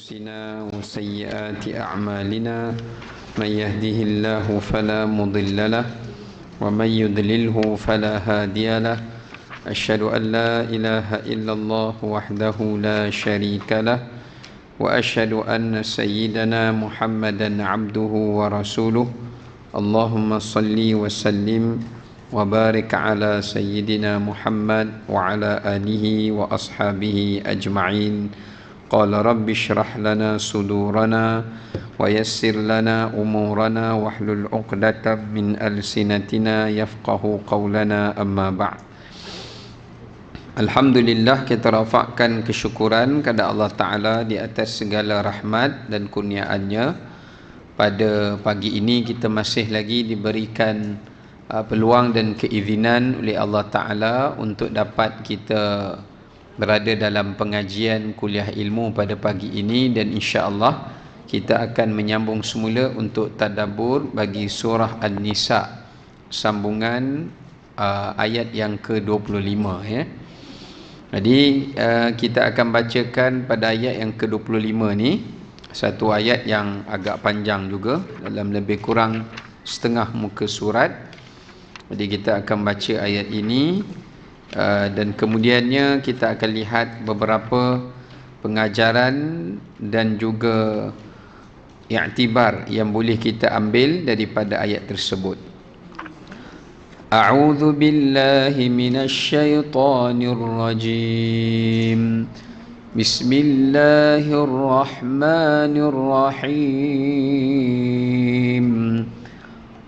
أنفسنا وسيئات أعمالنا من يهده الله فلا مضل له ومن يضلله فلا هادي له أشهد أن لا إله إلا الله وحده لا شريك له وأشهد أن سيدنا محمدا عبده ورسوله اللهم صل وسلم وبارك على سيدنا محمد وعلى آله وأصحابه أجمعين. قال رب اشرح لنا صدورنا ويسر لنا أمورنا واحلل عقدة من ألسنتنا يفقه قولنا أما بعد. Alhamdulillah, kita rafakkan kesyukuran kepada Allah Ta'ala di atas segala rahmat dan kurniaannya. Pada pagi ini kita masih lagi diberikan peluang dan keizinan oleh Allah Ta'ala untuk dapat kita berada dalam pengajian kuliah ilmu pada pagi ini, dan insya-Allah kita akan menyambung semula untuk tadabbur bagi surah An-Nisa, sambungan ayat yang ke-25 ya. Jadi kita akan bacakan pada ayat yang ke-25 ni, satu ayat yang agak panjang juga, dalam lebih kurang setengah muka surat. Jadi kita akan baca ayat ini dan kemudiannya kita akan lihat beberapa pengajaran dan juga i'tibar yang boleh kita ambil daripada ayat tersebut. A'udzu billahi minasy syaithanir rajim. Bismillahirrahmanirrahim.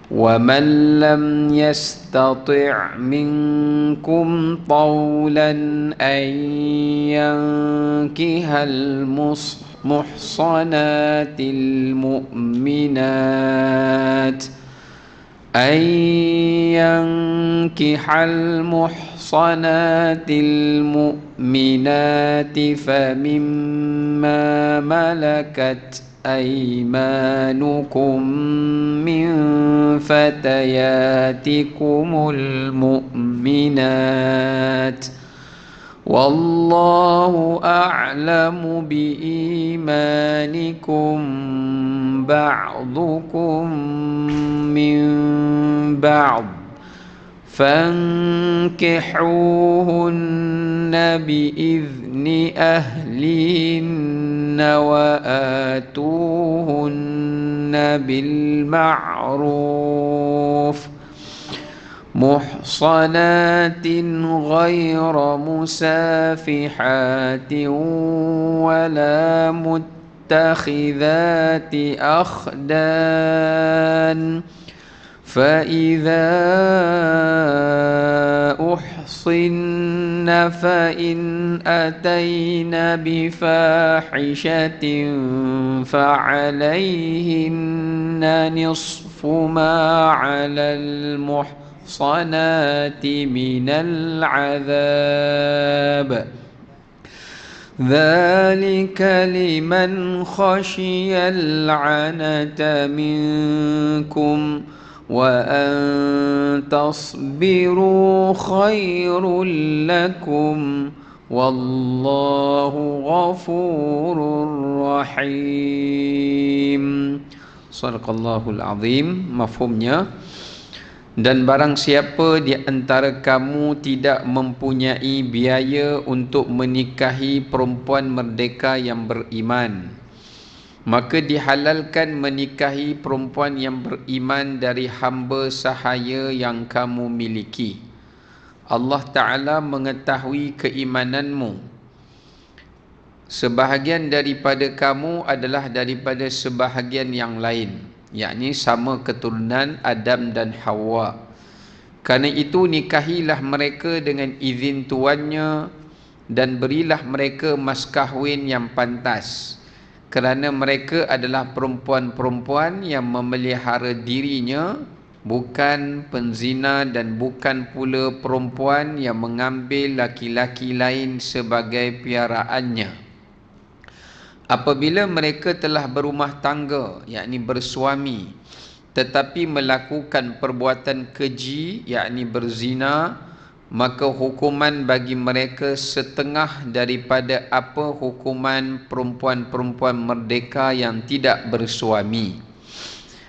وَمَنْ لَمْ يَسْتَطِعْ مِنْكُمْ طَوْلًا أَنْ يَنْكِحَ الْمُحْصَنَاتِ المؤمنات فمما ملكت أيمانكم من فتياتكم المؤمنات والله أعلم بإيمانكم بعضكم من بعض فانكحوهن بإذن أهلهن وآتوهن بالمعروف محصنات غير مسافحات ولا متخذات أخدان فإذا أحصن فإن أتين بفاحشة فعليهن نصف ما على المحصنات من العذاب ذلك لمن خشي العنة منكم وأن تصبروا خير لكم والله غفور رحيم. Sadaqallahul azim. Mafhumnya, dan barang siapa di antara kamu tidak mempunyai biaya untuk menikahi perempuan merdeka yang beriman, maka dihalalkan menikahi perempuan yang beriman dari hamba sahaya yang kamu miliki. Allah Ta'ala mengetahui keimananmu. Sebahagian daripada kamu adalah daripada sebahagian yang lain, yakni sama keturunan Adam dan Hawa. Kerana itu nikahilah mereka dengan izin tuannya dan berilah mereka mas kahwin yang pantas, kerana mereka adalah perempuan-perempuan yang memelihara dirinya, bukan penzina, dan bukan pula perempuan yang mengambil laki-laki lain sebagai piaraannya. Apabila mereka telah berumah tangga, yakni bersuami, tetapi melakukan perbuatan keji, yakni berzina, maka hukuman bagi mereka setengah daripada apa hukuman perempuan-perempuan merdeka yang tidak bersuami.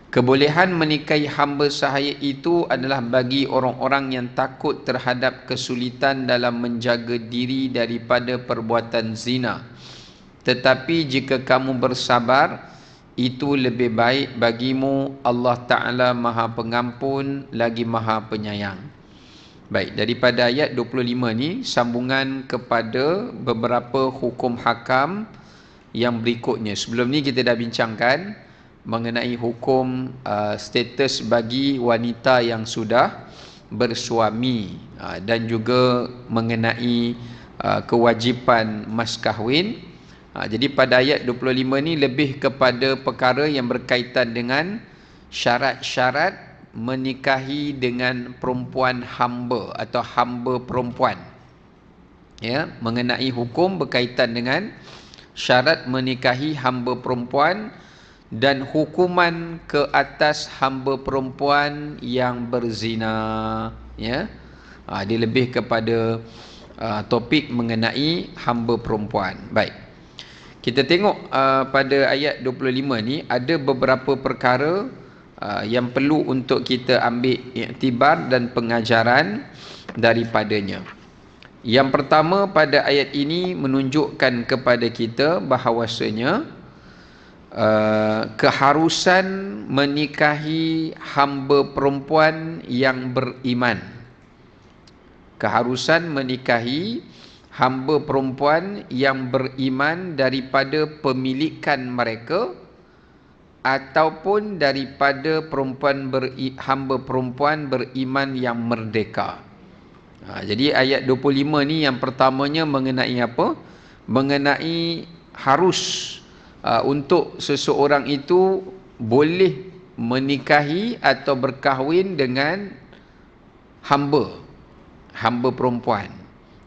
Kebolehan menikahi hamba sahaya itu adalah bagi orang-orang yang takut terhadap kesulitan dalam menjaga diri daripada perbuatan zina. Tetapi jika kamu bersabar, itu lebih baik bagimu. Allah Ta'ala Maha Pengampun lagi Maha Penyayang. Baik, daripada ayat 25 ni sambungan kepada beberapa hukum hakam yang berikutnya. Sebelum ni kita dah bincangkan mengenai hukum status bagi wanita yang sudah bersuami, dan juga mengenai kewajipan mas kahwin. Jadi pada ayat 25 ni lebih kepada perkara yang berkaitan dengan syarat-syarat menikahi dengan perempuan hamba atau hamba perempuan. Ya, mengenai hukum berkaitan dengan syarat menikahi hamba perempuan dan hukuman ke atas hamba perempuan yang berzina. Ya, dia lebih kepada topik mengenai hamba perempuan. Baik, kita tengok pada ayat 25 ni ada beberapa perkara yang perlu untuk kita ambil iktibar dan pengajaran daripadanya. Yang pertama, pada ayat ini menunjukkan kepada kita bahawasanya keharusan menikahi hamba perempuan yang beriman. Keharusan menikahi hamba perempuan yang beriman daripada pemilikan mereka ataupun daripada hamba perempuan beriman yang merdeka. Jadi ayat 25 ni yang pertamanya mengenai apa? Mengenai harus untuk seseorang itu boleh menikahi atau berkahwin dengan hamba perempuan.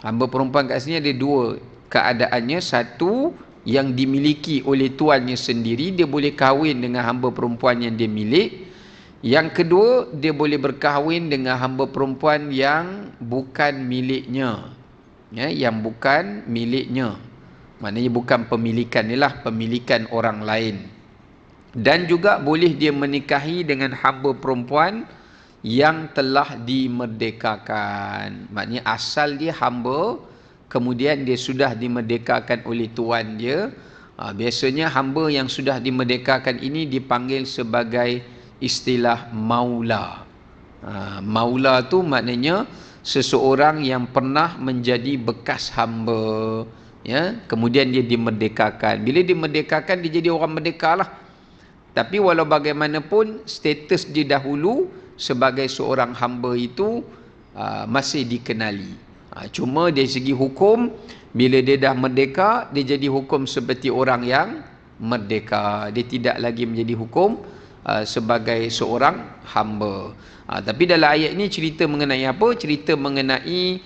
Hamba perempuan kat sini ada dua keadaannya. Satu, yang dimiliki oleh tuannya sendiri, dia boleh kahwin dengan hamba perempuan yang dia milik. Yang kedua, dia boleh berkahwin dengan hamba perempuan yang bukan miliknya. Ya, yang bukan miliknya. Maknanya bukan pemilikan ni lah, pemilikan orang lain. Dan juga boleh dia menikahi dengan hamba perempuan yang telah dimerdekakan. Maknanya asal dia hamba, kemudian dia sudah dimerdekakan oleh tuan dia. Biasanya hamba yang sudah dimerdekakan ini dipanggil sebagai istilah maula. Maula tu maknanya seseorang yang pernah menjadi bekas hamba, ya, kemudian dia dimerdekakan. Bila dimerdekakan, dia jadi orang merdeka lah. Tapi walau bagaimanapun, status dia dahulu sebagai seorang hamba itu masih dikenali. Cuma dari segi hukum, bila dia dah merdeka, dia jadi hukum seperti orang yang merdeka. Dia tidak lagi menjadi hukum sebagai seorang hamba. Tapi dalam ayat ini cerita mengenai apa? Cerita mengenai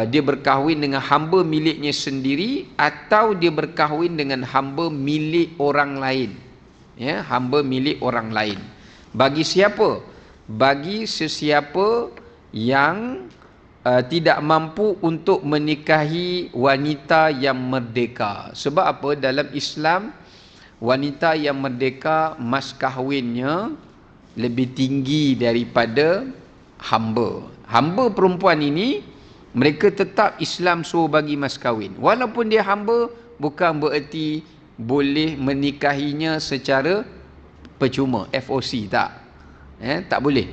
dia berkahwin dengan hamba miliknya sendiri atau dia berkahwin dengan hamba milik orang lain. Ya, hamba milik orang lain. Bagi siapa? Bagi sesiapa yang tidak mampu untuk menikahi wanita yang merdeka. Sebab apa? Dalam Islam, wanita yang merdeka mas kahwinnya lebih tinggi daripada hamba. Hamba perempuan ini, mereka tetap Islam suruh bagi mas kahwin. Walaupun dia hamba, bukan bererti boleh menikahinya secara percuma, FOC, tak. Tak boleh.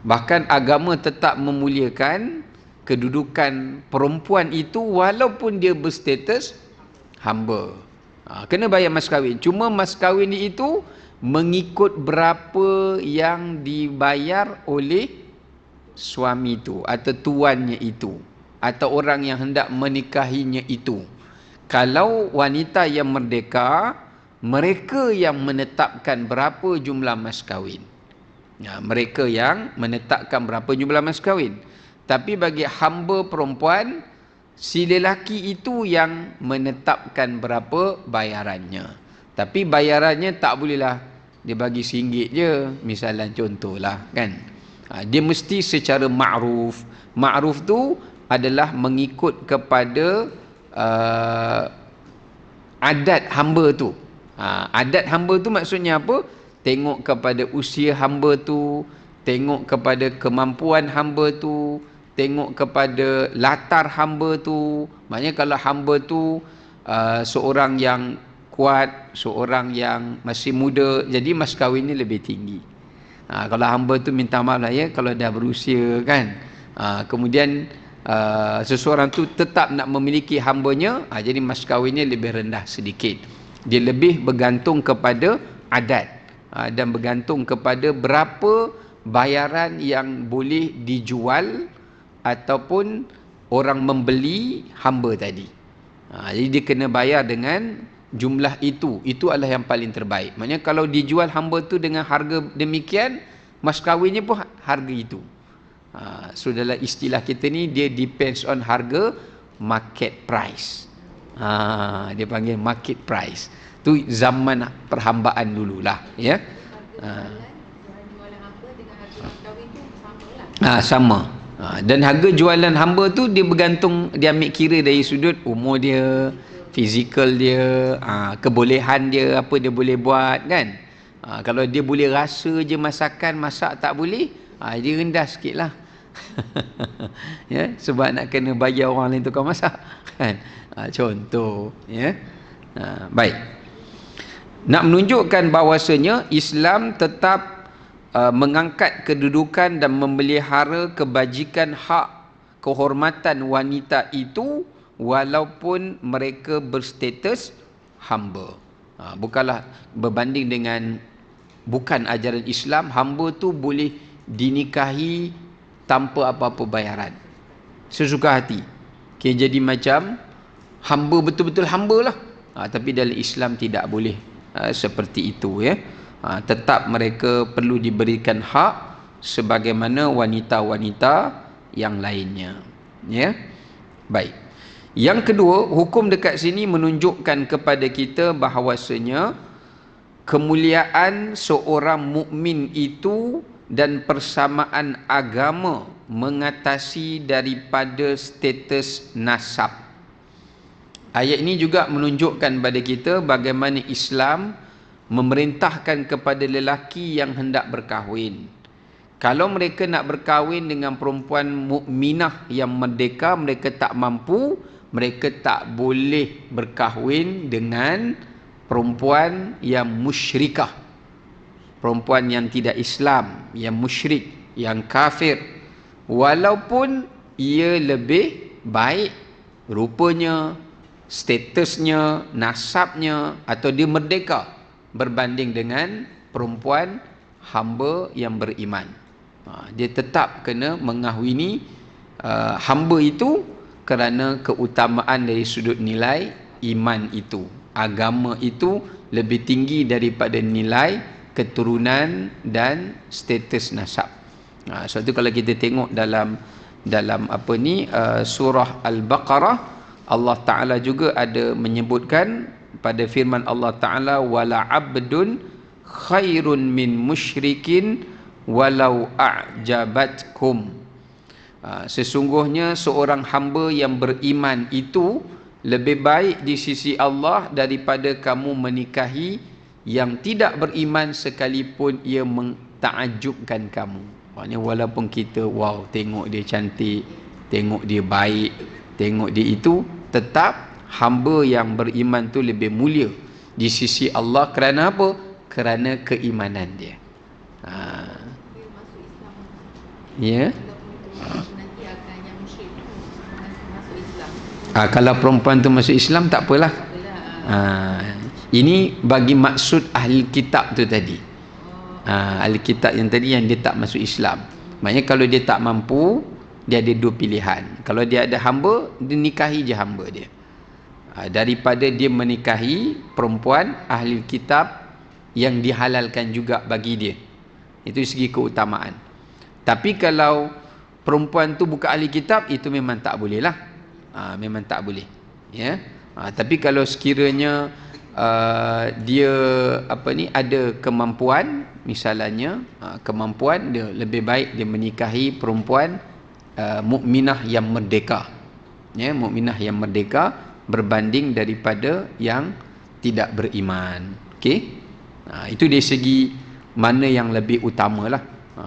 Bahkan agama tetap memuliakan kedudukan perempuan itu walaupun dia berstatus hamba. Kena bayar mas kahwin. Cuma mas kahwin itu mengikut berapa yang dibayar oleh suami itu atau tuannya itu atau orang yang hendak menikahinya itu. Kalau wanita yang merdeka, mereka yang menetapkan berapa jumlah mas kahwin. Mereka yang menetapkan berapa jumlah mas kahwin. Tapi bagi hamba perempuan, si lelaki itu yang menetapkan berapa bayarannya. Tapi bayarannya tak bolehlah dia bagi RM1 je, misalnya contohlah, kan. Dia mesti secara ma'ruf. Ma'ruf tu adalah mengikut kepada adat hamba tu. Adat hamba tu maksudnya apa? Tengok kepada usia hamba tu, tengok kepada kemampuan hamba tu, tengok kepada latar hamba tu. Maknanya kalau hamba tu seorang yang kuat, seorang yang masih muda, jadi mas kahwinnya lebih tinggi. Kalau hamba tu minta maaf lah ya, kalau dah berusia kan, kemudian seseorang tu tetap nak memiliki hambanya, jadi mas kahwinnya lebih rendah sedikit. Dia lebih bergantung kepada adat, dan bergantung kepada berapa bayaran yang boleh dijual ataupun orang membeli hamba tadi. Jadi dia kena bayar dengan jumlah itu. Itu adalah yang paling terbaik. Maknanya kalau dijual hamba tu dengan harga demikian, mas kahwinnya pun harga itu. So dalam istilah kita ni, dia depends on harga market price. Dia panggil market price. Tu zaman perhambaan dululah, ya. Sama. Dan harga jualan hamba tu dia bergantung, dia ambil kira dari sudut umur dia, fizikal dia, kebolehan dia, apa dia boleh buat kan. Kalau dia boleh rasa je masakan, masak tak boleh, dia rendah sikit lah. Ya, sebab nak kena bayar orang lain tukang masak kan. Contoh, ya. Baik. Nak menunjukkan bahawasanya Islam tetap mengangkat kedudukan dan memelihara kebajikan hak kehormatan wanita itu walaupun mereka berstatus hamba. Bukanlah berbanding dengan bukan ajaran Islam, hamba tu boleh dinikahi tanpa apa-apa bayaran, sesuka hati. Jadi macam hamba, betul-betul hamba lah. Tapi dalam Islam tidak boleh seperti itu, ya. Tetap mereka perlu diberikan hak sebagaimana wanita-wanita yang lainnya, ya. Baik. Yang kedua, hukum dekat sini menunjukkan kepada kita bahawasanya kemuliaan seorang mukmin itu dan persamaan agama mengatasi daripada status nasab. Ayat ini juga menunjukkan kepada kita bagaimana Islam memerintahkan kepada lelaki yang hendak berkahwin. Kalau mereka nak berkahwin dengan perempuan mukminah yang merdeka, mereka tak mampu, mereka tak boleh berkahwin dengan perempuan yang musyrikah, perempuan yang tidak Islam, yang musyrik, yang kafir, walaupun ia lebih baik rupanya, statusnya, nasabnya, atau dia merdeka berbanding dengan perempuan hamba yang beriman. Dia tetap kena mengahwini hamba itu kerana keutamaan dari sudut nilai iman itu, agama itu lebih tinggi daripada nilai keturunan dan status nasab. Sebab itu kalau kita tengok dalam surah Al-Baqarah, Allah Ta'ala juga ada menyebutkan pada firman Allah Ta'ala, wala abdun khairun min musyrikin walau a'jabatkum. Sesungguhnya seorang hamba yang beriman itu lebih baik di sisi Allah daripada kamu menikahi yang tidak beriman sekalipun ia mentakjubkan kamu. Maknanya walaupun kita wow, tengok dia cantik, tengok dia baik, tengok dia itu, tetap hamba yang beriman tu lebih mulia di sisi Allah. Kerana apa? Kerana keimanan dia. Ya. Kalau perempuan tu masuk Islam tak apalah. Ini bagi maksud ahli kitab tu tadi. Ahli kitab yang tadi yang dia tak masuk Islam. Maknanya kalau dia tak mampu, dia ada dua pilihan. Kalau dia ada hamba, dia nikahi je hamba dia, daripada dia menikahi perempuan ahli kitab yang dihalalkan juga bagi dia. Itu segi keutamaan. Tapi kalau perempuan tu bukan ahli kitab, itu memang tak boleh lah. Memang tak boleh, ya. Tapi kalau sekiranya dia ada kemampuan, misalnya kemampuan dia lebih baik dia menikahi perempuan mukminah yang merdeka, ya, mukminah yang merdeka berbanding daripada yang tidak beriman. Okey, itu dari segi mana yang lebih utamalah.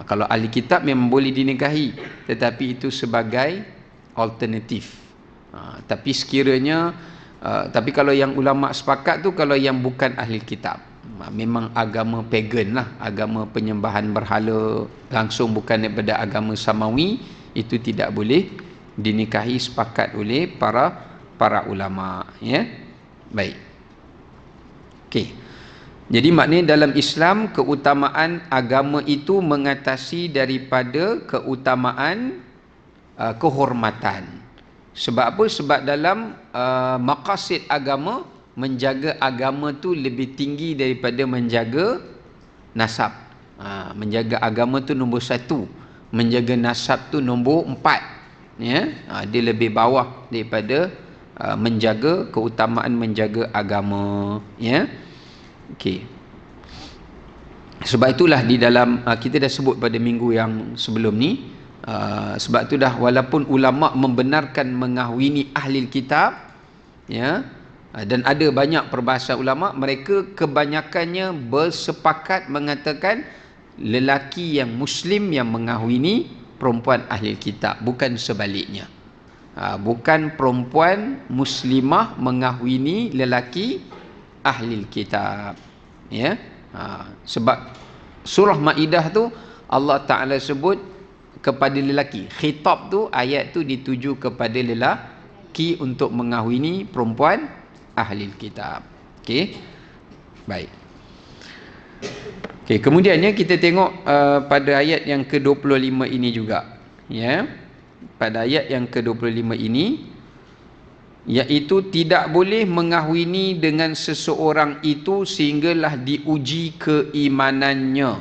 Kalau ahli kitab memang boleh dinikahi, tetapi itu sebagai alternatif. Tapi sekiranya tapi kalau yang ulama sepakat tu, kalau yang bukan ahli kitab, memang agama pagan lah, agama penyembahan berhala langsung bukan daripada agama samawi, itu tidak boleh dinikahi, sepakat oleh para ulama, ya. Baik. Okey. Jadi maknanya dalam Islam keutamaan agama itu mengatasi daripada keutamaan kehormatan. Sebab apa? Sebab dalam maqasid agama, menjaga agama tu lebih tinggi daripada menjaga nasab. Menjaga agama tu nombor 1, menjaga nasab tu nombor 4, ya. Dia lebih bawah daripada menjaga keutamaan menjaga agama, ya. Okey. Sebab itulah di dalam kita dah sebut pada minggu yang sebelum ni, sebab tu dah, walaupun ulama membenarkan mengahwini ahli kitab, ya, dan ada banyak perbahasan ulama, mereka kebanyakannya bersepakat mengatakan lelaki yang muslim yang mengahwini perempuan ahli kitab, bukan sebaliknya. Bukan perempuan muslimah mengahwini lelaki ahli kitab, ya. Sebab surah Maidah tu Allah Ta'ala sebut kepada lelaki, khitab tu, ayat tu dituju kepada lelaki untuk mengahwini perempuan ahli kitab. Okey, baik. Okey, kemudiannya kita tengok pada ayat yang ke-25 ini juga, ya. Pada ayat yang ke-25 ini, iaitu tidak boleh mengahwini dengan seseorang itu sehinggalah diuji keimanannya,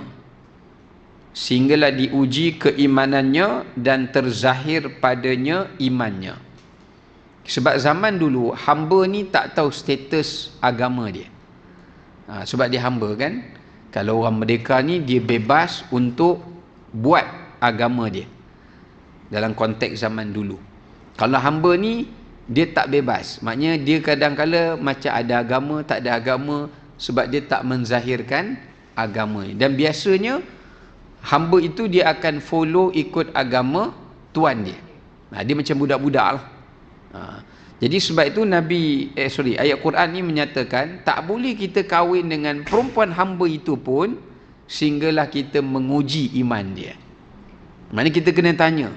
dan terzahir padanya imannya. Sebab zaman dulu hamba ni tak tahu status agama dia. Sebab dia hamba kan. Kalau orang merdeka ni, dia bebas untuk buat agama dia dalam konteks zaman dulu. Kalau hamba ni, dia tak bebas. Maknanya dia kadang-kala macam ada agama, tak ada agama, sebab dia tak menzahirkan agama. Dan biasanya hamba itu dia akan follow ikut agama tuan dia. Dia macam budak-budak lah. Jadi sebab itu ayat Quran ni menyatakan tak boleh kita kahwin dengan perempuan hamba itu pun sehinggalah kita menguji iman dia. Maknanya kita kena tanya,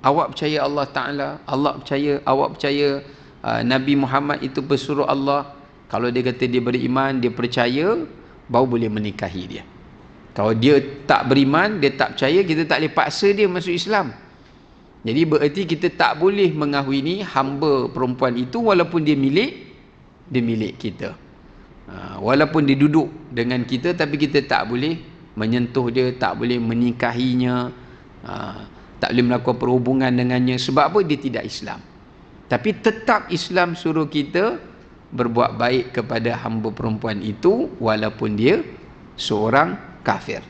awak percaya Allah Ta'ala? Awak percaya Nabi Muhammad itu pesuruh Allah? Kalau dia kata dia beriman, dia percaya, baru boleh menikahi dia. Kalau dia tak beriman, dia tak percaya, kita tak boleh paksa dia masuk Islam. Jadi bererti kita tak boleh mengahwini hamba perempuan itu walaupun dia milik kita. Walaupun dia duduk dengan kita, tapi kita tak boleh menyentuh dia, tak boleh menikahinya, tak boleh melakukan perhubungan dengannya. Sebab apa? Dia tidak Islam. Tapi tetap Islam suruh kita berbuat baik kepada hamba perempuan itu walaupun dia seorang kafir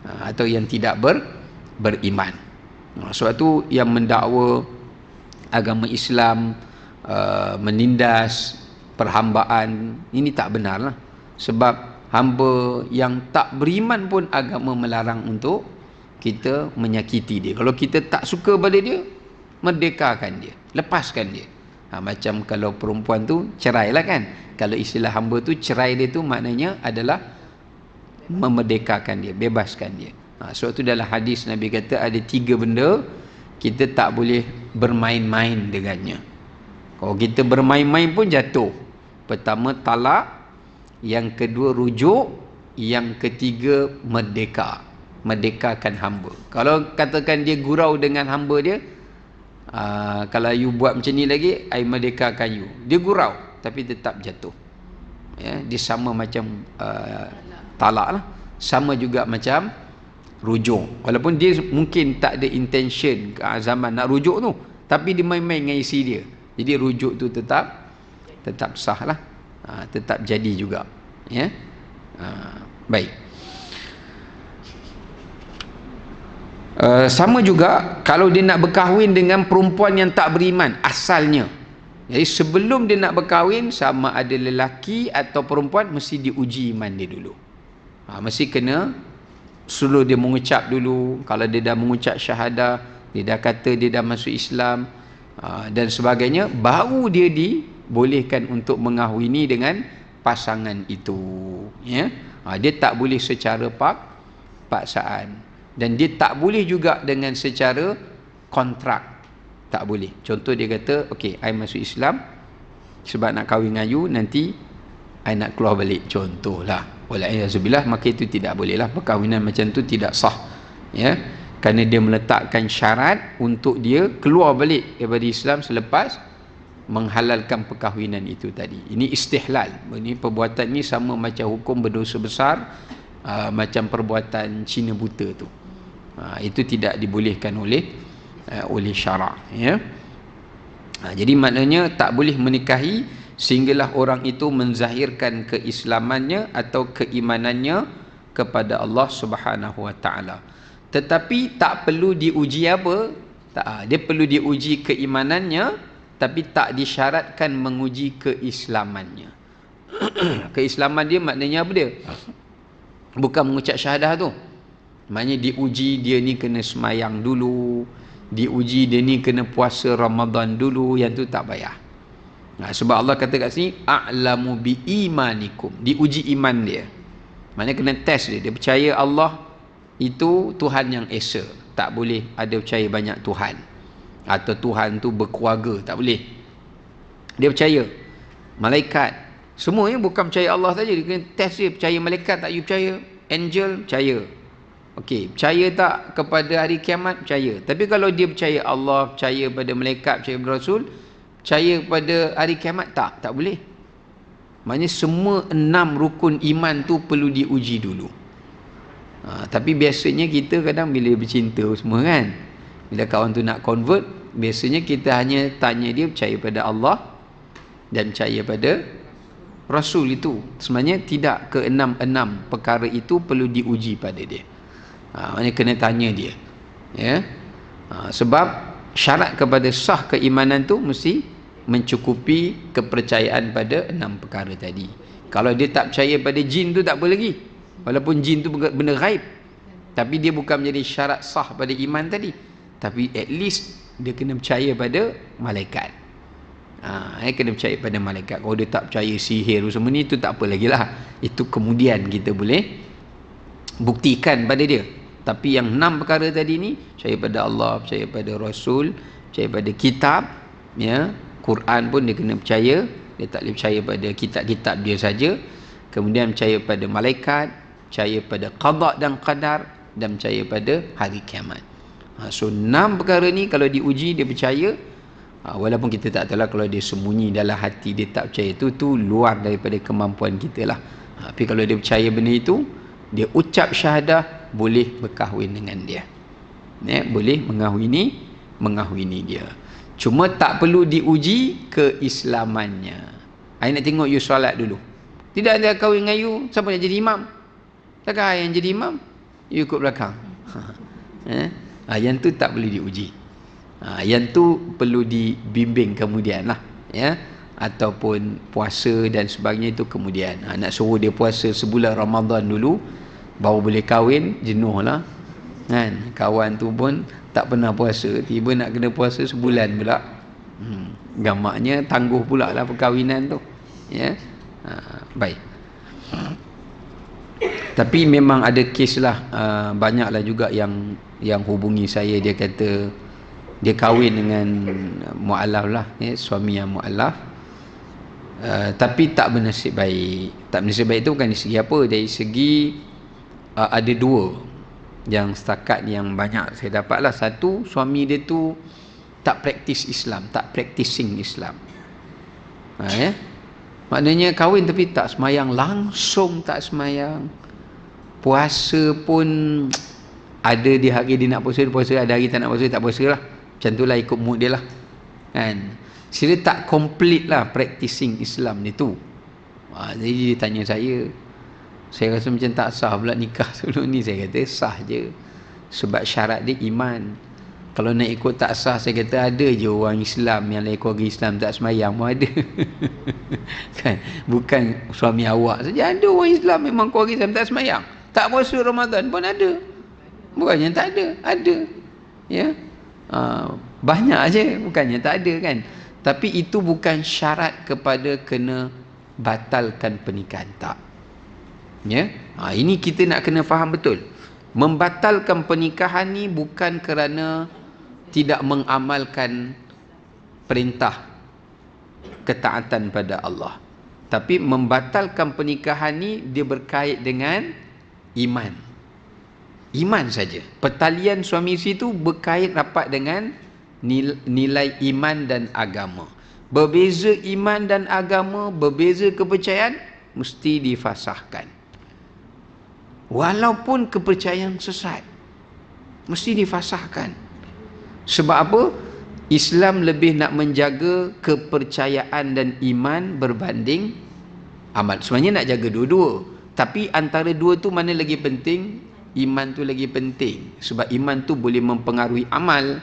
atau yang tidak beriman. Sebab tu yang mendakwa agama Islam menindas perhambaan, ini tak benar lah. Sebab hamba yang tak beriman pun agama melarang untuk kita menyakiti dia. Kalau kita tak suka pada dia, merdekakan dia, lepaskan dia. Macam kalau perempuan tu cerai lah kan. Kalau istilah hamba tu, cerai dia tu maknanya adalah memerdekakan dia, bebaskan dia. Sebab tu dalam hadis Nabi kata ada 3 benda kita tak boleh bermain-main dengannya. Kalau kita bermain-main pun jatuh. Pertama talak, yang kedua rujuk, yang ketiga merdekakan hamba. Kalau katakan dia gurau dengan hamba dia, kalau you buat macam ni lagi, I merdekakan you, dia gurau tapi tetap jatuh, ya. Dia sama macam talak lah, sama juga macam rujuk. Walaupun dia mungkin tak ada intention ke zaman nak rujuk tu, tapi dia main-main dengan isi dia, jadi rujuk tu tetap sah lah. tetap jadi juga, ya. Baik. Sama juga kalau dia nak berkahwin dengan perempuan yang tak beriman asalnya. Jadi sebelum dia nak berkahwin, sama ada lelaki atau perempuan, mesti diuji iman dia dulu. Mesti kena suruh dia mengucap dulu. Kalau dia dah mengucap syahadah, dia dah kata dia dah masuk Islam dan sebagainya, baru dia dibolehkan untuk mengahwini dengan pasangan itu, ya. Dia tak boleh secara paksaan. Dan dia tak boleh juga dengan secara kontrak. Tak boleh. Contoh dia kata, okey, I masuk Islam sebab nak kahwin dengan you, nanti I nak keluar balik. Contohlah. Walaiyazubillah, maka itu tidak boleh lah. Perkahwinan macam tu tidak sah. Ya. Kerana dia meletakkan syarat untuk dia keluar balik daripada Islam selepas menghalalkan perkahwinan itu tadi. Ini istihlal. Ini perbuatan ni sama macam hukum berdosa besar, macam perbuatan Cina buta tu. Itu tidak dibolehkan oleh syarak, ya. Jadi maknanya tak boleh menikahi sehinggalah orang itu menzahirkan keislamannya atau keimanannya kepada Allah Subhanahu Wa Taala. Tetapi tak perlu diuji apa? Dia perlu diuji keimanannya, tapi tak disyaratkan menguji keislamannya. Keislaman dia maknanya apa dia? Bukan mengucap syahadah tu. Maknanya diuji dia ni kena semayang dulu, diuji dia ni kena puasa Ramadan dulu, yang tu tak payah. Sebab Allah kata kat sini, a'lamu bi imanikum, diuji iman dia. Maknanya kena test dia. Dia percaya Allah itu Tuhan yang esa, tak boleh ada percaya banyak Tuhan, atau Tuhan tu berkeluarga, tak boleh. Dia percaya malaikat, semuanya bukan percaya Allah saja, dia kena test dia. Percaya malaikat tak, you percaya angel, percaya. Okey, percaya tak kepada hari kiamat? Percaya. Tapi kalau dia percaya Allah, percaya pada malaikat, percaya pada Rasul, percaya pada hari kiamat, tak boleh. Maknanya semua 6 rukun iman tu perlu diuji dulu. Tapi biasanya kita kadang bila bercinta semua kan, bila kawan tu nak convert, biasanya kita hanya tanya dia percaya pada Allah dan percaya pada Rasul itu. Sebenarnya tidak, ke 6 perkara itu perlu diuji pada dia. Maknanya kena tanya dia, ya. Sebab syarat kepada sah keimanan tu mesti mencukupi kepercayaan pada 6 perkara tadi. Kalau dia tak percaya pada jin tu tak apa lagi, walaupun jin tu benda ghaib, tapi dia bukan menjadi syarat sah pada iman tadi. Tapi at least dia kena percaya pada malaikat. Dia kena percaya pada malaikat. Kalau dia tak percaya sihir semua ni, itu tak apa lagi lah. Itu kemudian kita boleh buktikan pada dia. Tapi yang 6 perkara tadi ni, percaya pada Allah, percaya pada Rasul, percaya pada kitab, ya. Quran pun dia kena percaya. Dia tak boleh percaya pada kitab-kitab dia saja. Kemudian percaya pada malaikat, percaya pada qada dan qadar, dan percaya pada hari kiamat. So 6 perkara ni kalau diuji dia percaya, walaupun kita tak tahu lah, kalau dia sembunyi dalam hati dia tak percaya, tu luar daripada kemampuan kita lah. Tapi kalau dia percaya benda itu, dia ucap syahadah, boleh berkahwin dengan dia, ya, boleh mengahwini dia. Cuma tak perlu diuji keislamannya. I nak tengok you solat dulu. Tidak ada kahwin dengan you, siapa yang jadi imam? Takkan I yang jadi imam, you ikut belakang. Yang tu tak boleh diuji. Yang tu perlu dibimbing kemudian lah, ya. Ataupun puasa dan sebagainya, itu kemudian. Nak suruh dia puasa sebulan Ramadan dulu baru boleh kahwin, jenuh lah kan. Kawan tu pun tak pernah puasa, tiba nak kena puasa sebulan pula. Gamaknya tangguh pula lah perkahwinan tu, ya. Baik. Tapi memang ada kes lah, banyaklah juga yang hubungi saya, dia kata dia kahwin dengan mu'alaf lah, ya, suami yang mu'alaf, tapi tak bernasib baik. Tak bernasib baik tu bukan dari segi apa, dari segi ada 2 yang setakat yang banyak saya dapat lah. Satu, suami dia tu tak praktis Islam, tak practicing Islam, ya. Maknanya kahwin tapi tak semayang, langsung tak semayang. Puasa pun ada di hari dia nak puasa, dia puasa, ada hari tak nak puasa, tak puasa lah. Macam tu lah, ikut mood dia lah kan. Sila tak complete lah practicing Islam ni tu. Jadi dia tanya saya rasa macam tak sah pula nikah sebelum ni. Saya kata sah je, sebab syarat dia iman. Kalau nak ikut tak sah, saya kata ada je orang Islam yang lain keluarga Islam tak sembahyang pun ada. Kan? Bukan suami awak saja, ada orang Islam memang keluarga Islam tak sembahyang, tak puasa Ramadan pun ada. Bukannya tak ada. Ya. Banyak aje, bukannya tak ada kan. Tapi itu bukan syarat kepada kena batalkan pernikahan, tak. Ya. Ini kita nak kena faham betul. Membatalkan pernikahan ni bukan kerana tidak mengamalkan perintah ketaatan pada Allah, tapi membatalkan pernikahan ni dia berkait dengan iman saja. Pertalian suami isteri itu berkait rapat dengan nilai iman dan agama. Berbeza iman dan agama, berbeza kepercayaan, mesti difasahkan. Walaupun kepercayaan sesat, mesti difasahkan. Sebab apa? Islam lebih nak menjaga kepercayaan dan iman berbanding amal. Sebenarnya nak jaga dua-dua, tapi antara dua tu mana lagi penting? Iman tu lagi penting, sebab iman tu boleh mempengaruhi amal.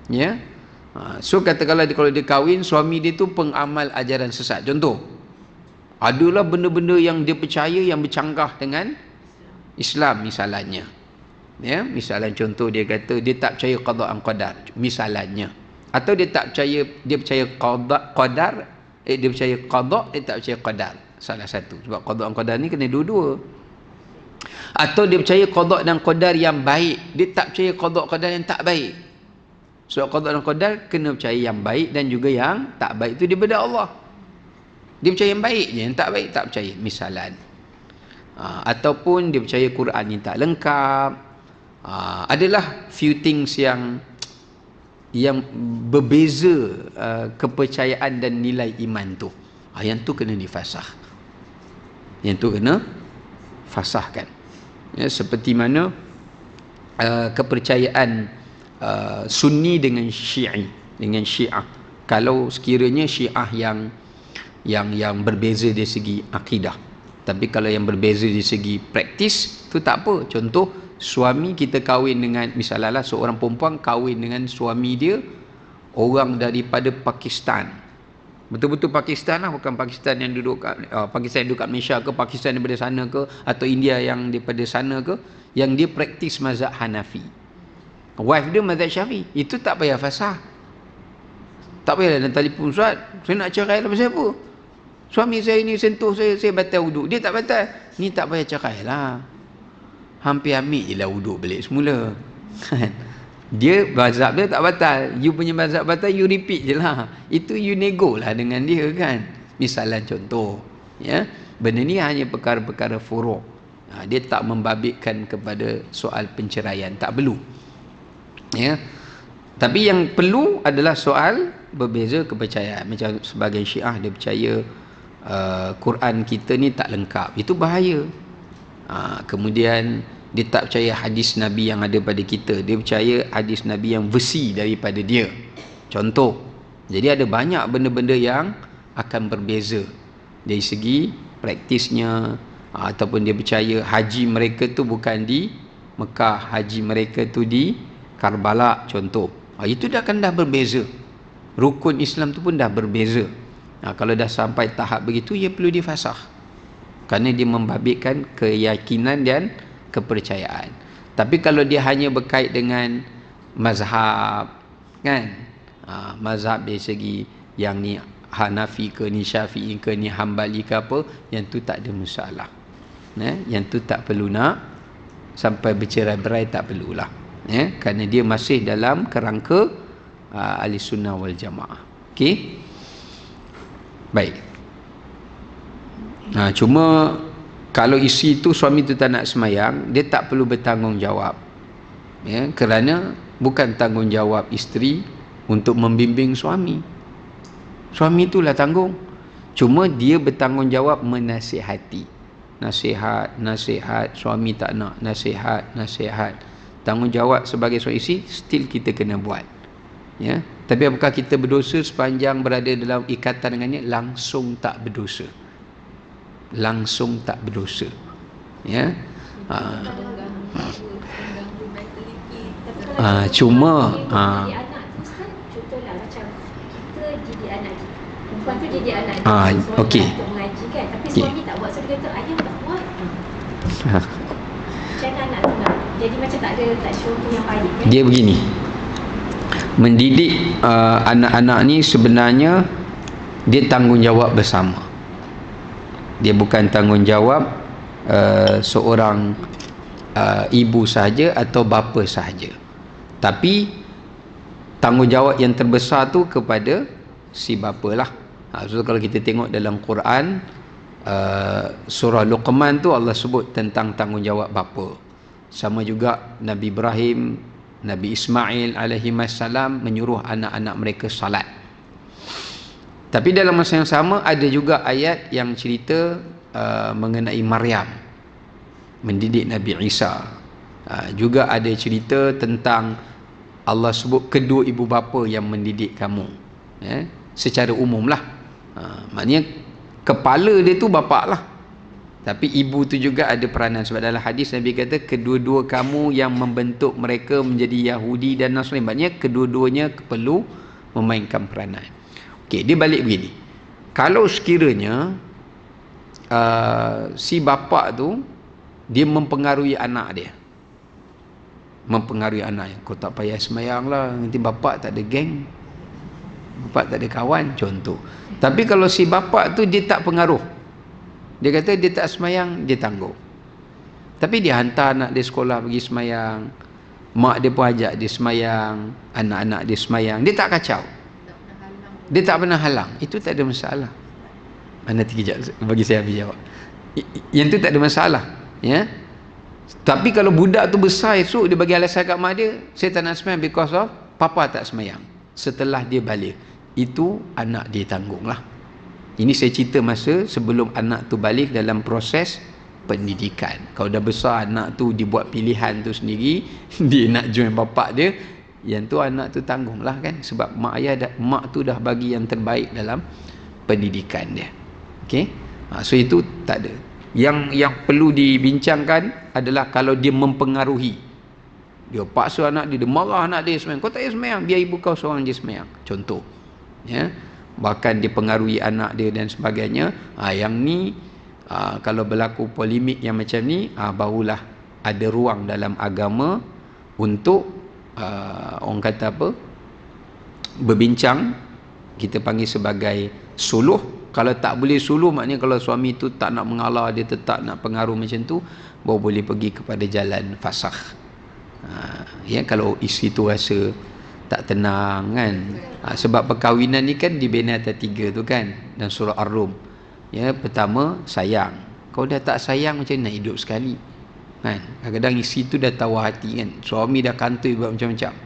Ya. So katakanlah kalau dia kahwin, suami dia tu pengamal ajaran sesat. Contoh, adalah benda-benda yang dia percaya yang bercanggah dengan Islam misalnya. Ya, misalnya contoh dia kata dia tak percaya qada dan qadar misalnya, atau dia tak percaya, dia percaya qadar, dia percaya qada, dia tak percaya qadar, salah satu. Sebab qada dan qadar ni kena dua-dua. Atau dia percaya qada dan qadar yang baik, dia tak percaya qada qadar yang tak baik. Sebab qada dan qadar kena percaya yang baik dan juga yang tak baik, itu daripada Allah. Dia percaya yang baik je, yang tak baik tak percaya misalnya. Ataupun dia percaya Quran yang tak lengkap. Adalah few things yang berbeza kepercayaan dan nilai iman tu. Yang tu kena difasah. Yang tu kena fasahkan. Ya, seperti mana kepercayaan Sunni dengan Syiah. Kalau sekiranya Syiah yang berbeza dari segi akidah, tapi kalau yang berbeza dari segi praktis tu tak apa. Contoh, suami kita kahwin dengan, misalnya seorang perempuan kahwin dengan suami dia orang daripada Pakistan, betul-betul Pakistan lah, bukan Pakistan yang duduk Pakistan yang duduk kat Malaysia ke, Pakistan daripada sana ke, atau India yang daripada sana ke, yang dia praktis mazhab Hanafi, wife dia mazhab Syafi'i, itu tak payah fasah. Tak payahlah nak telefon, Ustaz, saya nak cerai lah, pasal apa? Suami saya ni sentuh saya batal wuduk. Dia tak batal, ni tak payah cerai lah, hampir ambil je lah wuduk balik semula. Dia mazhab dia tak batal, you punya mazhab batal, you repeat je lah. Itu you nego lah dengan dia kan. Misalnya contoh, ya, benda ni hanya perkara-perkara furuk. Dia tak membabitkan kepada soal penceraian, tak perlu. Ya. Tapi yang perlu adalah soal berbeza kepercayaan. Macam sebagai Syiah, dia percaya Quran kita ni tak lengkap, itu bahaya. Kemudian dia tak percaya hadis Nabi yang ada pada kita, dia percaya hadis Nabi yang versi daripada dia. Contoh, jadi ada banyak benda-benda yang akan berbeza dari segi praktisnya. Ataupun dia percaya haji mereka tu bukan di Mekah, haji mereka tu di Karbala, contoh. Itu dah berbeza. Rukun Islam tu pun dah berbeza. Kalau dah sampai tahap begitu, ia perlu difasah, kerana dia membabitkan keyakinan dan kepercayaan. Tapi kalau dia hanya berkait dengan mazhab, kan, mazhab dari segi yang ni Hanafi ke, ni Syafi'i ke, ni Hambali ke apa, yang tu tak ada masalah. Yang tu tak perlu nak sampai bercerai-berai, tak perlulah. Kerana dia masih dalam kerangka ahli sunnah wal jamaah. Okey, baik. Cuma kalau isteri tu, suami tu tak nak semayang, dia tak perlu bertanggungjawab. Kerana bukan tanggungjawab isteri untuk membimbing suami. Suami itulah tanggung. Cuma dia bertanggungjawab menasihati. Nasihat, suami tak nak, nasihat. Tanggungjawab sebagai suami isteri still kita kena buat. Ya. Tapi apakah kita berdosa sepanjang berada dalam ikatan dengannya? Langsung tak berdosa. langsung tak berdosa. Ya. Cuma jadi anak tu kan, contohlah macam kita didik anak kita, perempuan tu didik anak dia, suami okey. untuk mengaji kan, tapi suami tak buat, so dia kata ayah tak buat. Macam mana anak tu nak jadi macam tak ada syurga yang baik kan? Dia begini, mendidik anak-anak ni sebenarnya dia tanggungjawab bersama. Dia bukan tanggungjawab seorang ibu sahaja atau bapa sahaja, tapi tanggungjawab yang terbesar tu kepada si bapa lah. So kalau kita tengok dalam Quran, surah Luqman tu Allah sebut tentang tanggungjawab bapa. Sama juga Nabi Ibrahim, Nabi Ismail alaihissalam menyuruh anak-anak mereka salat. Tapi dalam masa yang sama ada juga ayat yang cerita mengenai Maryam mendidik Nabi Isa. Juga ada cerita tentang Allah sebut kedua ibu bapa yang mendidik kamu, secara umum lah. Maknanya kepala dia tu bapak lah, tapi ibu tu juga ada peranan. Sebab dalam hadis Nabi kata kedua-dua kamu yang membentuk mereka menjadi Yahudi dan Nasrani. Maknanya kedua-duanya perlu memainkan peranan. Okey, dia balik begini. Kalau sekiranya si bapa tu dia mempengaruhi anak dia, mempengaruhi anaknya, kau tak payah semayang lah, nanti bapa tak ada geng, bapa tak ada kawan, contoh. Tapi kalau si bapa tu dia tak pengaruh, dia kata dia tak semayang, dia tangguh, tapi dia hantar anak dia sekolah pergi semayang, mak dia pun ajak dia semayang, anak-anak dia semayang, dia tak kacau, dia tak pernah halang, itu tak ada masalah. Nanti kejap bagi saya habis jawab. Yang tu tak ada masalah, ya. Tapi kalau budak tu besar esok dia bagi alasan kat mak dia, saya tak nak semayang because of papa tak semayang. Setelah dia balik, itu anak dia tanggung lah. Ini saya cerita masa sebelum anak tu balik dalam proses pendidikan. Kalau dah besar anak tu dibuat pilihan tu sendiri, dia nak join bapak dia, yang tu anak tu tanggung lah kan. Sebab mak tu dah bagi yang terbaik dalam pendidikan dia. Okey? So itu tak ada. Yang perlu dibincangkan adalah kalau dia mempengaruhi, dia paksa anak dia marah anak dia semayang, kau tak payah semayang, biar ibu kau seorang je semayang, contoh, ya. Bahkan dia pengaruhi anak dia dan sebagainya. Yang ni kalau berlaku polemik yang macam ni, barulah ada ruang dalam agama untuk orang kata apa, berbincang, kita panggil sebagai suluh. Kalau tak boleh suluh, maknanya kalau suami tu tak nak mengalah, dia tetap nak pengaruh macam tu, baru boleh pergi kepada jalan fasakh. Ya, kalau isteri tu rasa tak tenang kan. Sebab perkahwinan ni kan dibina atas 3 tu kan, dan surah Ar-Rum. Ya, pertama sayang. Kau dah tak sayang, macam nak hidup sekali kan. Kadang-kadang isteri tu dah tahu hati kan, suami dah kantoi buat macam-macam.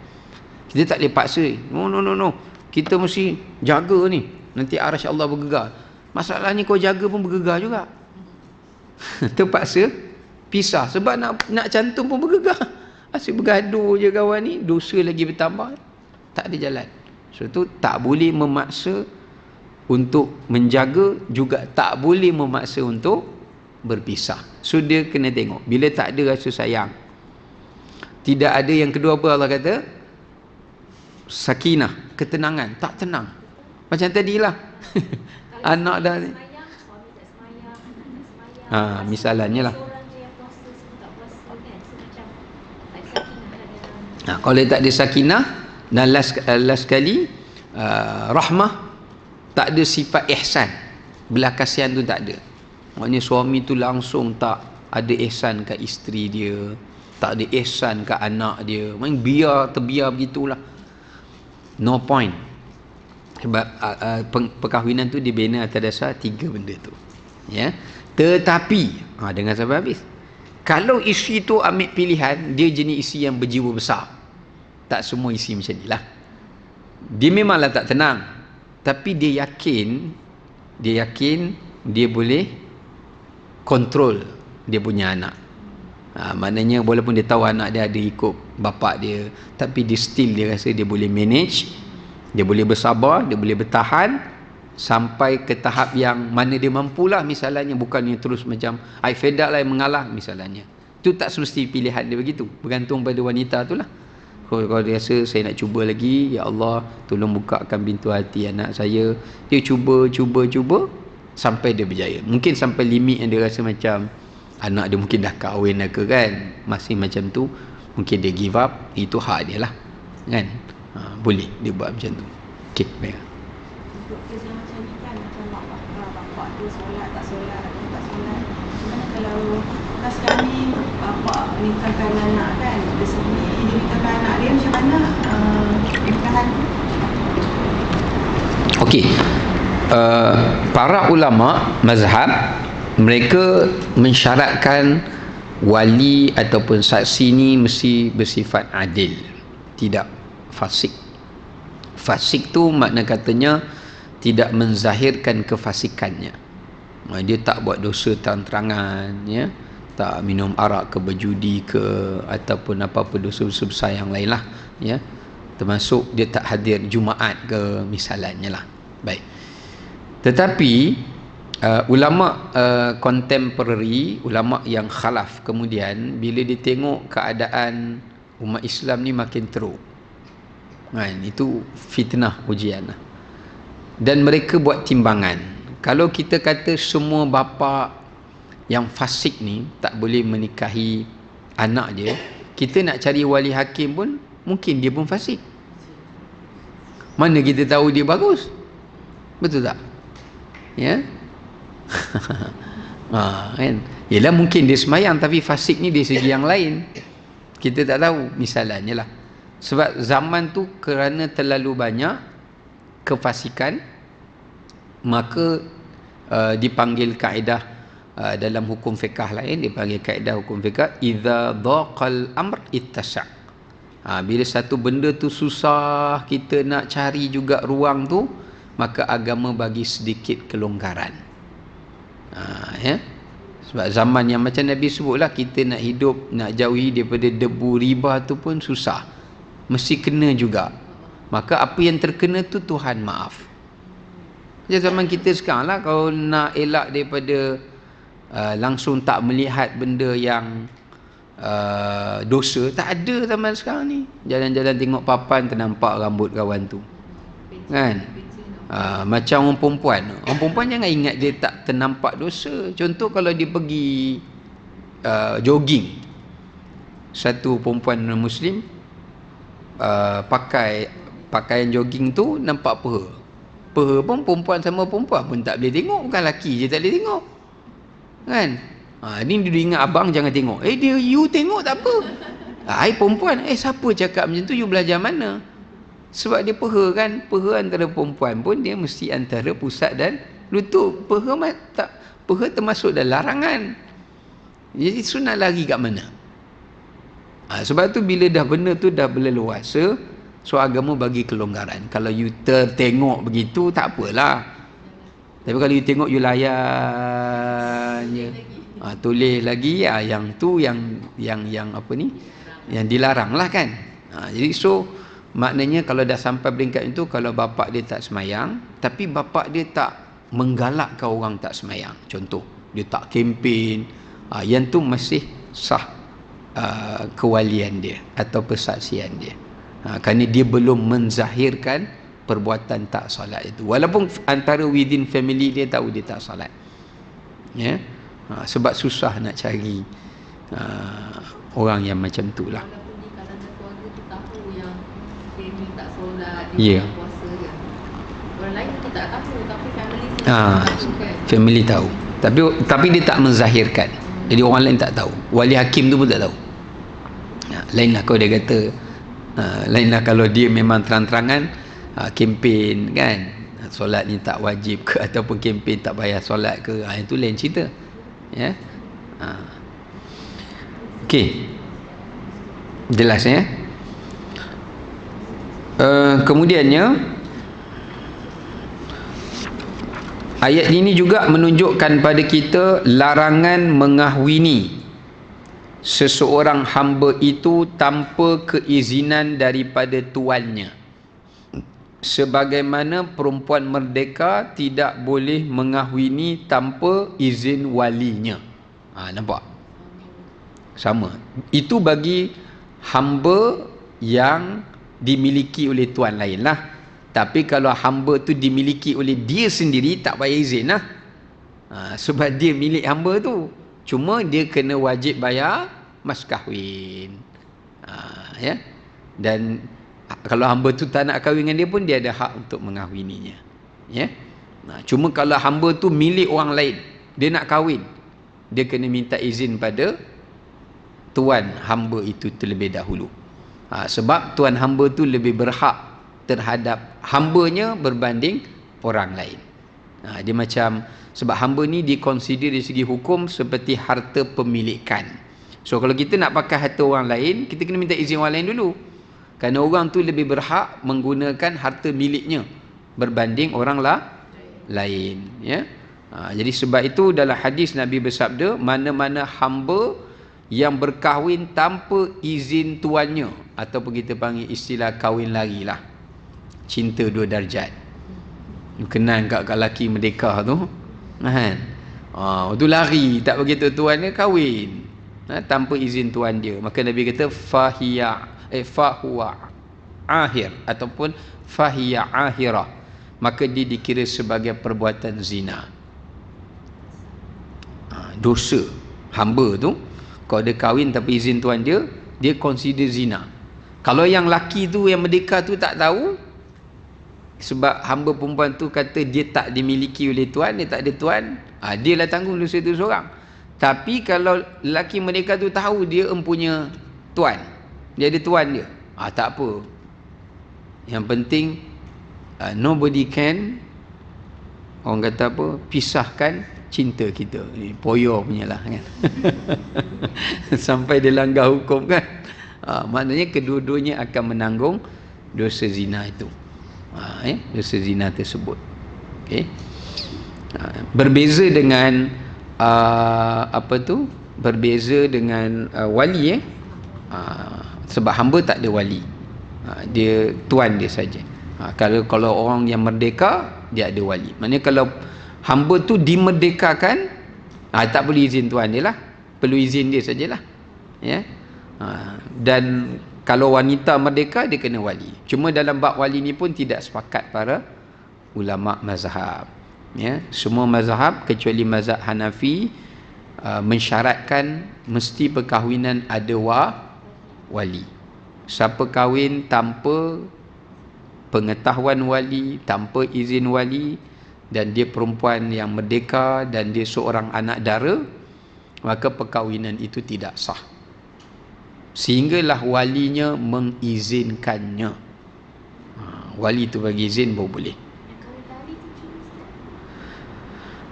Kita tak boleh paksa. No. Kita mesti jaga ni, nanti arasy Allah bergegar. Masalahnya kau jaga pun bergegar juga. Terpaksa pisah sebab nak cantum pun bergegar. Asyik bergaduh je kawan ni, dosa lagi bertambah. Tak ada jalan. So tu tak boleh memaksa untuk menjaga, juga tak boleh memaksa untuk berpisah. So dia kena tengok bila tak ada rasa sayang. Tidak ada yang kedua apa Allah kata? Sakinah, ketenangan, tak tenang. Macam tadilah. Anak dah ni. Misalnya lah. Kalau tak ada sakinah, dan last sekali rahmah, tak ada sifat ihsan, belas kasihan tu tak ada. Maknanya suami tu langsung tak ada ihsan kat isteri dia, tak ada ihsan kat anak dia, main terbiar begitulah, no point. Sebab perkahwinan tu dibina atas dasar 3 benda tu, ya. Tetapi dengar sampai habis, kalau isteri tu ambil pilihan, dia jenis isteri yang berjiwa besar. Tak semua isteri macam ni lah. Dia memanglah tak tenang, tapi dia yakin dia boleh kontrol dia punya anak. Maknanya walaupun dia tahu anak dia ada ikut bapak dia, tapi dia rasa dia boleh manage, dia boleh bersabar, dia boleh bertahan, sampai ke tahap yang mana dia mampulah, misalnya, bukannya terus macam I fed up lah mengalah misalnya. Itu tak semesti pilihan dia begitu, bergantung pada wanita tu lah. Kalau dia rasa saya nak cuba lagi, ya Allah tolong bukakan pintu hati anak saya, dia cuba sampai dia berjaya. Mungkin sampai limit yang dia rasa macam anak dia mungkin dah kahwin dah ke kan, masih macam tu, mungkin dia give up. Itu hak dia lah kan. Boleh dia buat macam tu. Okey, baik. Untuk kes yang macam ni kan, macam bapak tu solat tak solat, gimana kalau pas kami bapak nikahkan anak kan, dia sendiri dia nikahkan anak dia, macam mana nikahan tu? Okey, para ulama mazhab mereka mensyaratkan wali ataupun saksi ni mesti bersifat adil, tidak fasik. Fasik tu makna katanya tidak menzahirkan kefasikannya. Dia tak buat dosa terang-terangan, ya, tak minum arak ke, berjudi ke, ataupun apa-apa dosa-dosa besar yang lain lah, ya. Termasuk dia tak hadir Jumaat ke misalnya lah. Baik. Tetapi ulama contemporary, ulama yang khalaf kemudian, bila dia tengok keadaan umat Islam ni makin teruk kan, itu fitnah ujian lah. Dan mereka buat timbangan. Kalau kita kata semua bapa yang fasik ni tak boleh menikahi anak dia, kita nak cari wali hakim pun mungkin dia pun fasik. Mana kita tahu dia bagus? Betul tak? Ya. Kan? Yalah, mungkin dia semayang tapi fasik ni dari segi yang lain. Kita tak tahu misalnya lah. Sebab zaman tu kerana terlalu banyak kefasikan, maka dipanggil kaedah dalam hukum fiqah lain, dipanggil kaedah hukum fiqah idza dhaqal amr ittasa'. Bila satu benda tu susah, kita nak cari juga ruang tu, maka agama bagi sedikit kelonggaran. Ya. Sebab zaman yang macam Nabi sebutlah, kita nak hidup, nak jauhi daripada debu riba tu pun susah, mesti kena juga. Maka apa yang terkena tu Tuhan maaf. Macam zaman kita sekarang lah, kalau nak elak daripada langsung tak melihat benda yang dosa, tak ada zaman sekarang ni. Jalan-jalan tengok papan, ternampak rambut kawan tu kan. Macam orang perempuan jangan ingat dia tak ternampak dosa. Contoh kalau dia pergi jogging, satu perempuan Muslim pakai pakaian jogging tu, nampak peha pun perempuan sama perempuan pun tak boleh tengok, bukan lelaki je tak boleh tengok kan. Ni dia ingat abang jangan tengok, dia you tengok tak apa. I perempuan, siapa cakap macam tu, you belajar mana? Sebab dia peha kan, peha antara perempuan pun dia mesti antara pusat dan lutut. Peha termasuk dalam larangan. Jadi sunat lari kat mana? Sebab tu bila dah benda tu dah berleluasa, so agama bagi kelonggaran. Kalau you tertengok begitu tak apalah. Tapi kalau you tengok you layan je, tulis lagi yang tu yang apa ni, yang dilarang lah kan. Jadi so maknanya kalau dah sampai peringkat itu, kalau bapak dia tak semayang tapi bapak dia tak menggalakkan orang tak semayang, contoh dia tak kempen, yang tu masih sah kewalian dia atau persaksian dia, kerana dia belum menzahirkan perbuatan tak solat itu, walaupun antara within family dia tahu dia tak solat, ya. Sebab susah nak cari orang yang macam tu lah. Walaupun di kalangan keluarga tu tahu yang dia tak solat, dia tak puasa kan. Orang lain mungkin tak tahu, tapi family tahu kan. Family tahu, tapi dia tak menzahirkan. Jadi orang lain tak tahu. Wali hakim tu pun tak tahu. Lainlah kalau dia kata, lainlah kalau dia memang terang-terangan kempen kan, solat ni tak wajib ke, ataupun kempen tak payah solat ke, itu lain cerita, ya. Okey, jelas ya. Kemudiannya ayat ini juga menunjukkan pada kita larangan mengahwini seseorang hamba itu tanpa keizinan daripada tuannya. sebagaimana perempuan merdeka tidak boleh mengahwini tanpa izin walinya. Nampak? Sama. Itu bagi hamba yang dimiliki oleh tuan lain lah. Tapi kalau hamba tu dimiliki oleh dia sendiri, tak payah izin lah. Sebab dia milik hamba tu. Cuma dia kena wajib bayar mas kahwin. Ya. Dan kalau hamba tu tak nak kahwin dengan dia pun, dia ada hak untuk mengahwininya. Ya. Cuma kalau hamba tu milik orang lain, dia nak kahwin, dia kena minta izin pada tuan hamba itu terlebih dahulu. Sebab tuan hamba tu lebih berhak terhadap hambanya berbanding orang lain. Dia macam, sebab hamba ni dikonsider dari segi hukum seperti harta pemilikan. So kalau kita nak pakai harta orang lain, kita kena minta izin orang lain dulu. Kerana orang tu lebih berhak menggunakan harta miliknya berbanding orang lain. Ya. Jadi sebab itu dalam hadis Nabi bersabda, mana-mana hamba yang berkahwin tanpa izin tuannya, ataupun kita panggil istilah kahwin lari lah, cinta dua darjat. Kenal kat lelaki merdeka tu kan, tu lari, tak begitu tuan dia kahwin tanpa izin tuan dia. Maka Nabi kata fahuwa ahir ataupun fahiya ahirah, maka dia dikira sebagai perbuatan zina. Dosa hamba tu kalau dia kahwin tanpa izin tuan dia, dia consider zina. Kalau yang laki tu, yang merdeka tu tak tahu, sebab hamba perempuan tu kata dia tak dimiliki oleh tuan, dia tak ada tuan, dia lah tanggung dosa tu seorang. Tapi kalau lelaki merdeka tu tahu dia empunya tuan, dia ada tuan dia, tak apa. Yang penting nobody can, orang kata apa, pisahkan cinta kita. Ni poyo punya lah kan. Sampai dia langgar hukum kan. Maknanya kedua-duanya akan menanggung dosa zina itu. Dosa zina tersebut. Okay. Berbeza dengan berbeza dengan wali. Sebab hamba tak ada wali, dia tuan dia saja. Kalau orang yang merdeka, dia ada wali. Maknanya kalau hamba tu dimerdekakan, tak perlu izin tuan dia lah, perlu izin dia sajalah. Ya. Dan kalau wanita merdeka, dia kena wali. Cuma dalam bab wali ni pun tidak sepakat para ulama mazhab. Ya, semua mazhab kecuali mazhab Hanafi mensyaratkan mesti perkahwinan ada wali. Siapa kahwin tanpa pengetahuan wali, tanpa izin wali, dan dia perempuan yang merdeka dan dia seorang anak dara, maka perkahwinan itu tidak sah sehinggalah walinya mengizinkannya. Wali itu bagi izin baru boleh.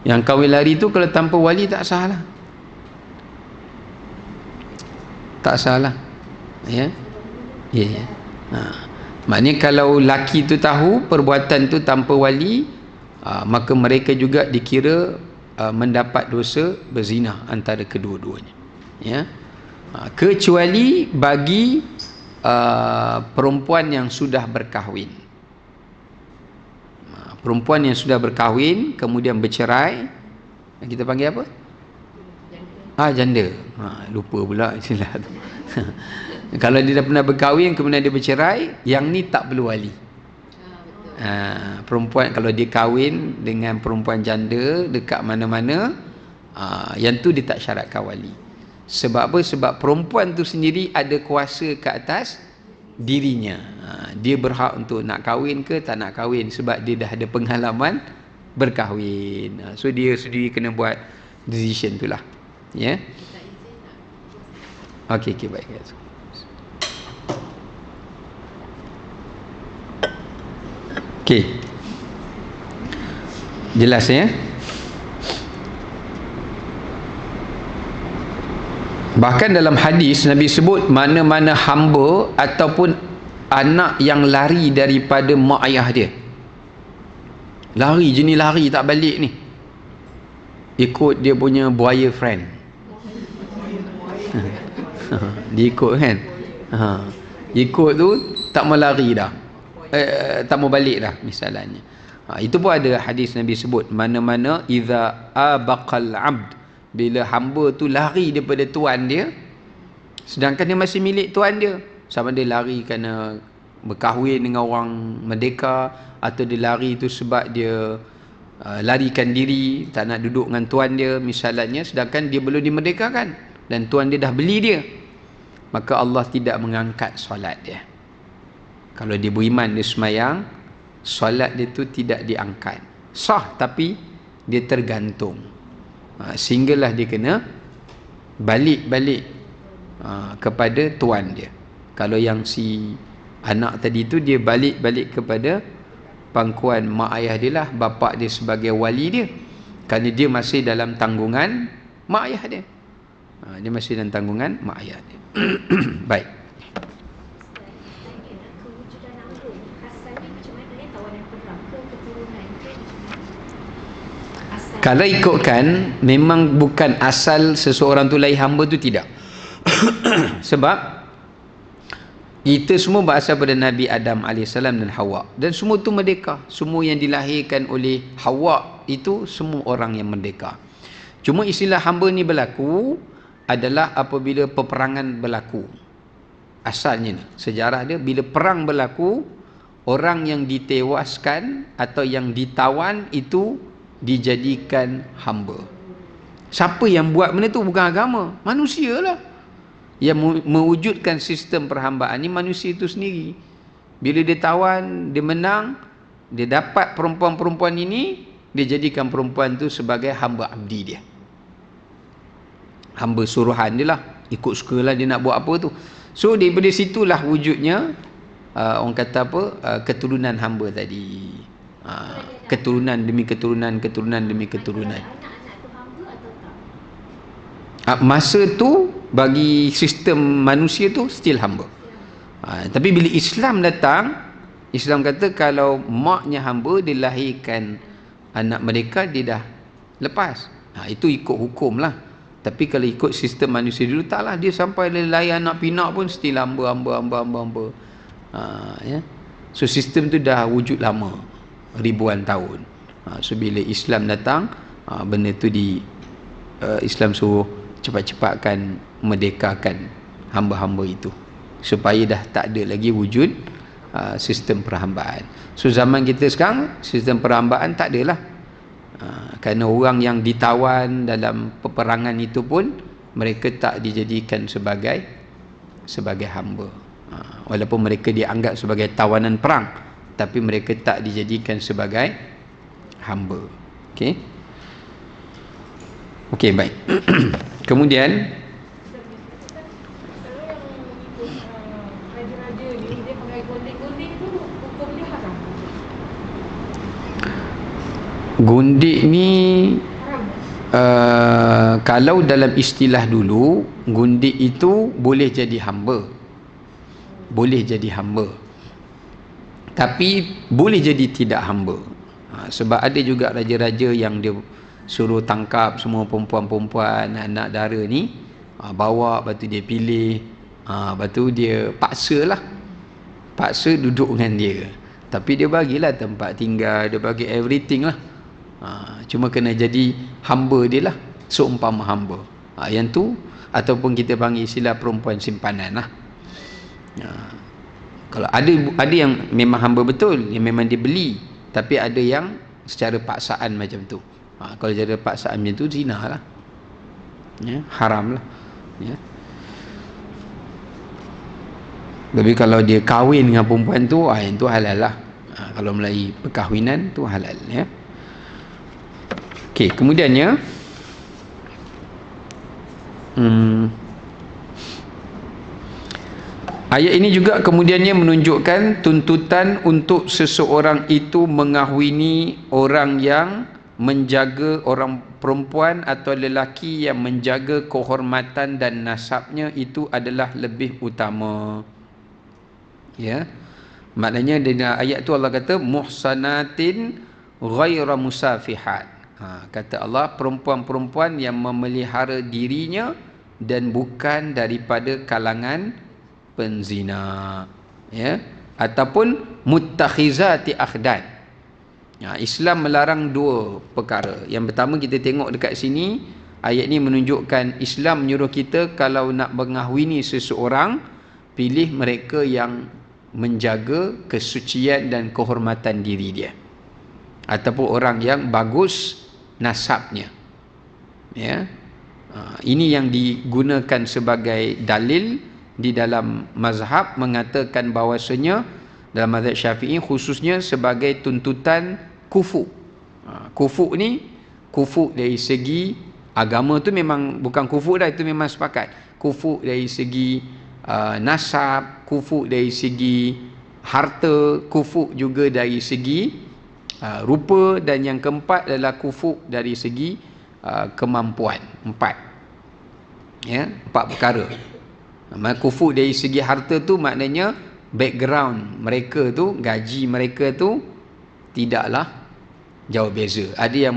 Yang kahwin lari tu kalau tanpa wali tak sah lah. Tak sah lah. Ya. Ya. Maknanya kalau laki tu tahu perbuatan tu tanpa wali, maka mereka juga dikira mendapat dosa berzina antara kedua-duanya. Ya. Kecuali bagi perempuan yang sudah berkahwin. Perempuan yang sudah berkahwin kemudian bercerai, kita panggil apa? Janda. Lupa pula istilah tu. Kalau dia dah pernah berkahwin kemudian dia bercerai, yang ni tak perlu wali. Perempuan kalau dia kahwin dengan perempuan janda dekat mana-mana, yang tu dia tak syaratkan wali. Sebab apa? Sebab perempuan tu sendiri ada kuasa ke atas dirinya. Dia berhak untuk nak kahwin ke tak nak kahwin, sebab dia dah ada pengalaman berkahwin. So dia sendiri kena buat decision tu lah. Ya. Okey, baik. Okey. Jelas ya? Bahkan dalam hadis Nabi sebut mana-mana hamba ataupun anak yang lari daripada mak ayah dia. Lari, jenis lari tak balik ni. Ikut dia punya buaya friend. Dia ikut kan. Ikut tu tak mau lari dah. tak mau balik dah misalnya. Itu pun ada hadis Nabi sebut, mana-mana idza abaqal abd, bila hamba tu lari daripada tuan dia sedangkan dia masih milik tuan dia, sama dia lari kerana berkahwin dengan orang merdeka, atau dia lari tu sebab dia larikan diri, tak nak duduk dengan tuan dia misalnya, sedangkan dia belum dimerdekakan dan tuan dia dah beli dia, maka Allah tidak mengangkat solat dia. Kalau dia beriman, dia semayang, solat dia tu tidak diangkat, sah tapi dia tergantung, sehinggalah dia kena balik kepada tuan dia. Kalau yang si anak tadi tu, dia balik kepada pangkuan mak ayah dia lah, bapa dia sebagai wali dia, kerana dia masih dalam tanggungan mak ayah dia. Dia masih dalam tanggungan mak ayah dia. Baik. Kewujudan hamba asalnya macam mana ya, tawanan perang ke keturunan ke asal? Kalau ikutkan, memang bukan asal seseorang tu lahir hamba tu, tidak. Sebab kita semua berasal pada Nabi Adam AS dan Hawa, dan semua tu merdeka. Semua yang dilahirkan oleh Hawa itu semua orang yang merdeka. Cuma istilah hamba ni berlaku adalah apabila peperangan berlaku. Asalnya ni, sejarah dia, bila perang berlaku, orang yang ditewaskan atau yang ditawan itu dijadikan hamba. Siapa yang buat benda tu? Bukan agama, manusia lah. Yang mewujudkan sistem perhambaan ni manusia itu sendiri. Bila dia tawan, dia menang, dia dapat perempuan-perempuan ini, dia jadikan perempuan tu sebagai hamba abdi dia, hamba suruhan dia lah, ikut sukalah dia nak buat apa tu. So daripada situlah wujudnya orang kata apa, keturunan hamba tadi, keturunan demi keturunan, keturunan demi keturunan. Anak-anak tu hamba atau tak? Masa tu bagi sistem manusia tu still hamba. Tapi bila Islam datang, Islam kata kalau maknya hamba, dilahirkan anak mereka, dia dah lepas. Itu ikut hukum lah. Tapi kalau ikut sistem manusia dulu, taklah, dia sampai lahir anak pinak pun still hamba. Ya. So sistem tu dah wujud lama, ribuan tahun. So bila Islam datang, benda tu Islam suruh cepat-cepatkan merdekakan hamba-hamba itu, supaya dah tak ada lagi wujud sistem perhambaan. So zaman kita sekarang, sistem perhambaan tak adalah. Kerana orang yang ditawan dalam peperangan itu pun mereka tak dijadikan sebagai hamba. Walaupun mereka dianggap sebagai tawanan perang, tapi mereka tak dijadikan sebagai hamba. Okey. Okey, baik. Kemudian Kalau yang ikut raja-raja ni, dia pakai gundik-gundik tu, hukum dia haram. gundik ni Haram. kalau dalam istilah dulu, gundik itu boleh jadi hamba. Boleh jadi hamba. Tapi boleh jadi tidak hamba. Sebab ada juga raja-raja yang dia suruh tangkap semua perempuan-perempuan, anak dara ni, bawa, lepas tu dia pilih, lepas tu dia paksa duduk dengan dia, tapi dia bagilah tempat tinggal, dia bagi everything lah. Cuma kena jadi hamba dia lah, seumpama hamba. Yang tu ataupun kita panggil istilah perempuan simpanan lah. Kalau ada yang memang hamba betul, yang memang dia beli, tapi ada yang secara paksaan macam tu. Kalau cara paksaan macam tu, zina lah, ya, haram lah, ya. Tapi kalau dia kahwin dengan perempuan tu, yang tu halal lah. Kalau melalui perkahwinan tu halal, ya. Okey, kemudiannya ayat ini juga kemudiannya menunjukkan tuntutan untuk seseorang itu mengahwini orang yang menjaga, orang perempuan atau lelaki yang menjaga kehormatan dan nasabnya, itu adalah lebih utama. Ya. Maknanya dalam ayat tu Allah kata muhsanatin ghaira musafihat. Kata Allah, perempuan-perempuan yang memelihara dirinya dan bukan daripada kalangan penzina. Ya. ataupun muttakhizati akhdan. Islam melarang dua perkara. Yang pertama, kita tengok dekat sini, ayat ni menunjukkan Islam menyuruh kita kalau nak mengahwini seseorang, pilih mereka yang menjaga kesucian dan kehormatan diri dia, ataupun orang yang bagus nasabnya. Ya. Ini yang digunakan sebagai dalil di dalam mazhab, mengatakan bahawasanya dalam mazhab Syafi'i khususnya sebagai tuntutan kufu. Kufu ni, kufu dari segi agama tu memang bukan kufu dah, itu memang sepakat. Kufu dari segi nasab, kufu dari segi harta, kufu juga dari segi rupa, dan yang keempat adalah kufu dari segi kemampuan. Empat perkara. Kufu dari segi harta tu maknanya background mereka tu, gaji mereka tu tidaklah jauh beza. Ada yang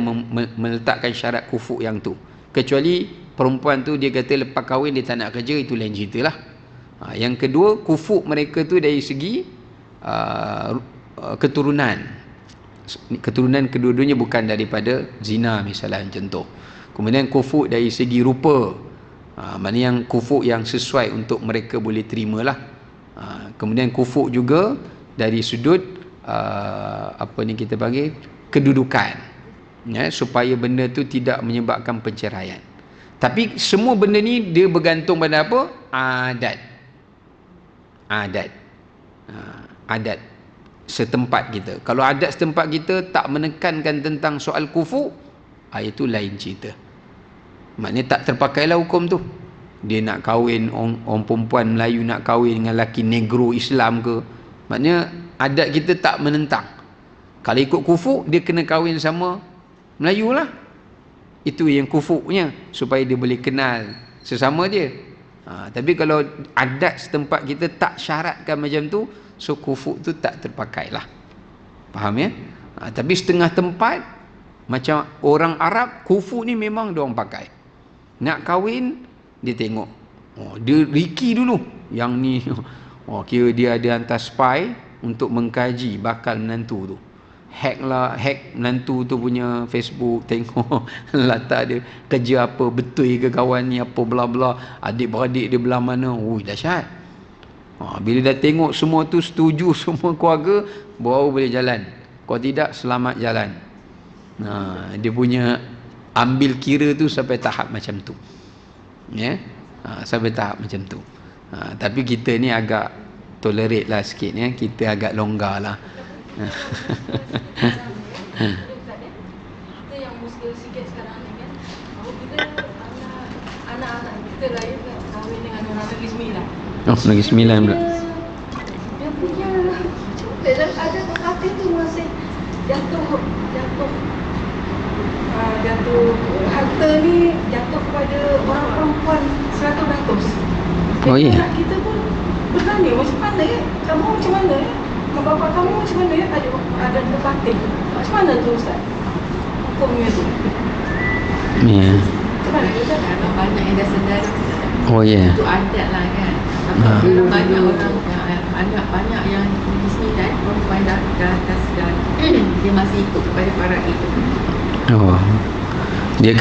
meletakkan syarat kufu yang tu, kecuali perempuan tu dia kata lepas kahwin dia tak nak kerja, itu lain cerita lah. Yang kedua, kufu mereka tu dari segi keturunan. Keturunan kedua-duanya bukan daripada zina misalnya, macam tu. Kemudian kufu dari segi rupa, mana yang kufu yang sesuai untuk mereka boleh terima lah. Kemudian kufu juga dari sudut apa ni kita panggil kedudukan, ya, supaya benda tu tidak menyebabkan perceraian. Tapi semua benda ni dia bergantung pada apa? Adat setempat kita. Kalau adat setempat kita tak menekankan tentang soal kufu, itu lain cerita. Maknanya tak terpakailah hukum tu. Dia nak kahwin, orang perempuan Melayu nak kahwin dengan lelaki negro Islam ke, maknanya adat kita tak menentang. Kalau ikut kufu, dia kena kahwin sama Melayu lah. Itu yang kufunya, supaya dia boleh kenal sesama dia. Tapi kalau adat setempat kita tak syaratkan macam tu, so kufu tu tak terpakai lah. Faham ya? Tapi setengah tempat, macam orang Arab, kufu ni memang diorang pakai. Nak kahwin, dia tengok, dia Ricky dulu, yang ni kira dia ada hantar spy untuk mengkaji bakal menantu tu. Hack menantu tu punya Facebook, tengok latar dia kerja apa, betul ke kawan ni, apa bla bla, adik-beradik dia belah mana. Dahsyat. Bila dah tengok semua tu setuju semua keluarga, baru boleh jalan. Kalau tidak, selamat jalan. Dia punya ambil kira tu sampai tahap macam tu, ya, sampai tahap macam tu. Tapi kita ni agak tolerate lah sikit, ya, kita agak longgar lah. Kita yang muskil sikit sekarang ni kan, bila anak-anak kita lahir kahwin dengan orang Negeri Sembilan. Negeri Sembilan pula. Dia punya ada hati tu masih jatuh harta ni jatuh kepada orang perempuan 100%. Oh ya. Kita pun bertanya macam mana ya? Kamu macam mana ya? Mak bapak kamu macam mana ya? Ada batin. Macam mana tu Ustaz? Hukumnya tu. Ya. Macam mana Ustaz? Kalau banyak yang dah sedar. Oh ya. Itu adat lah kan. Kalau banyak orang anak banyak yang di sini dan perempuan dah sedar. Dia masih ikut kepada para itu. Dia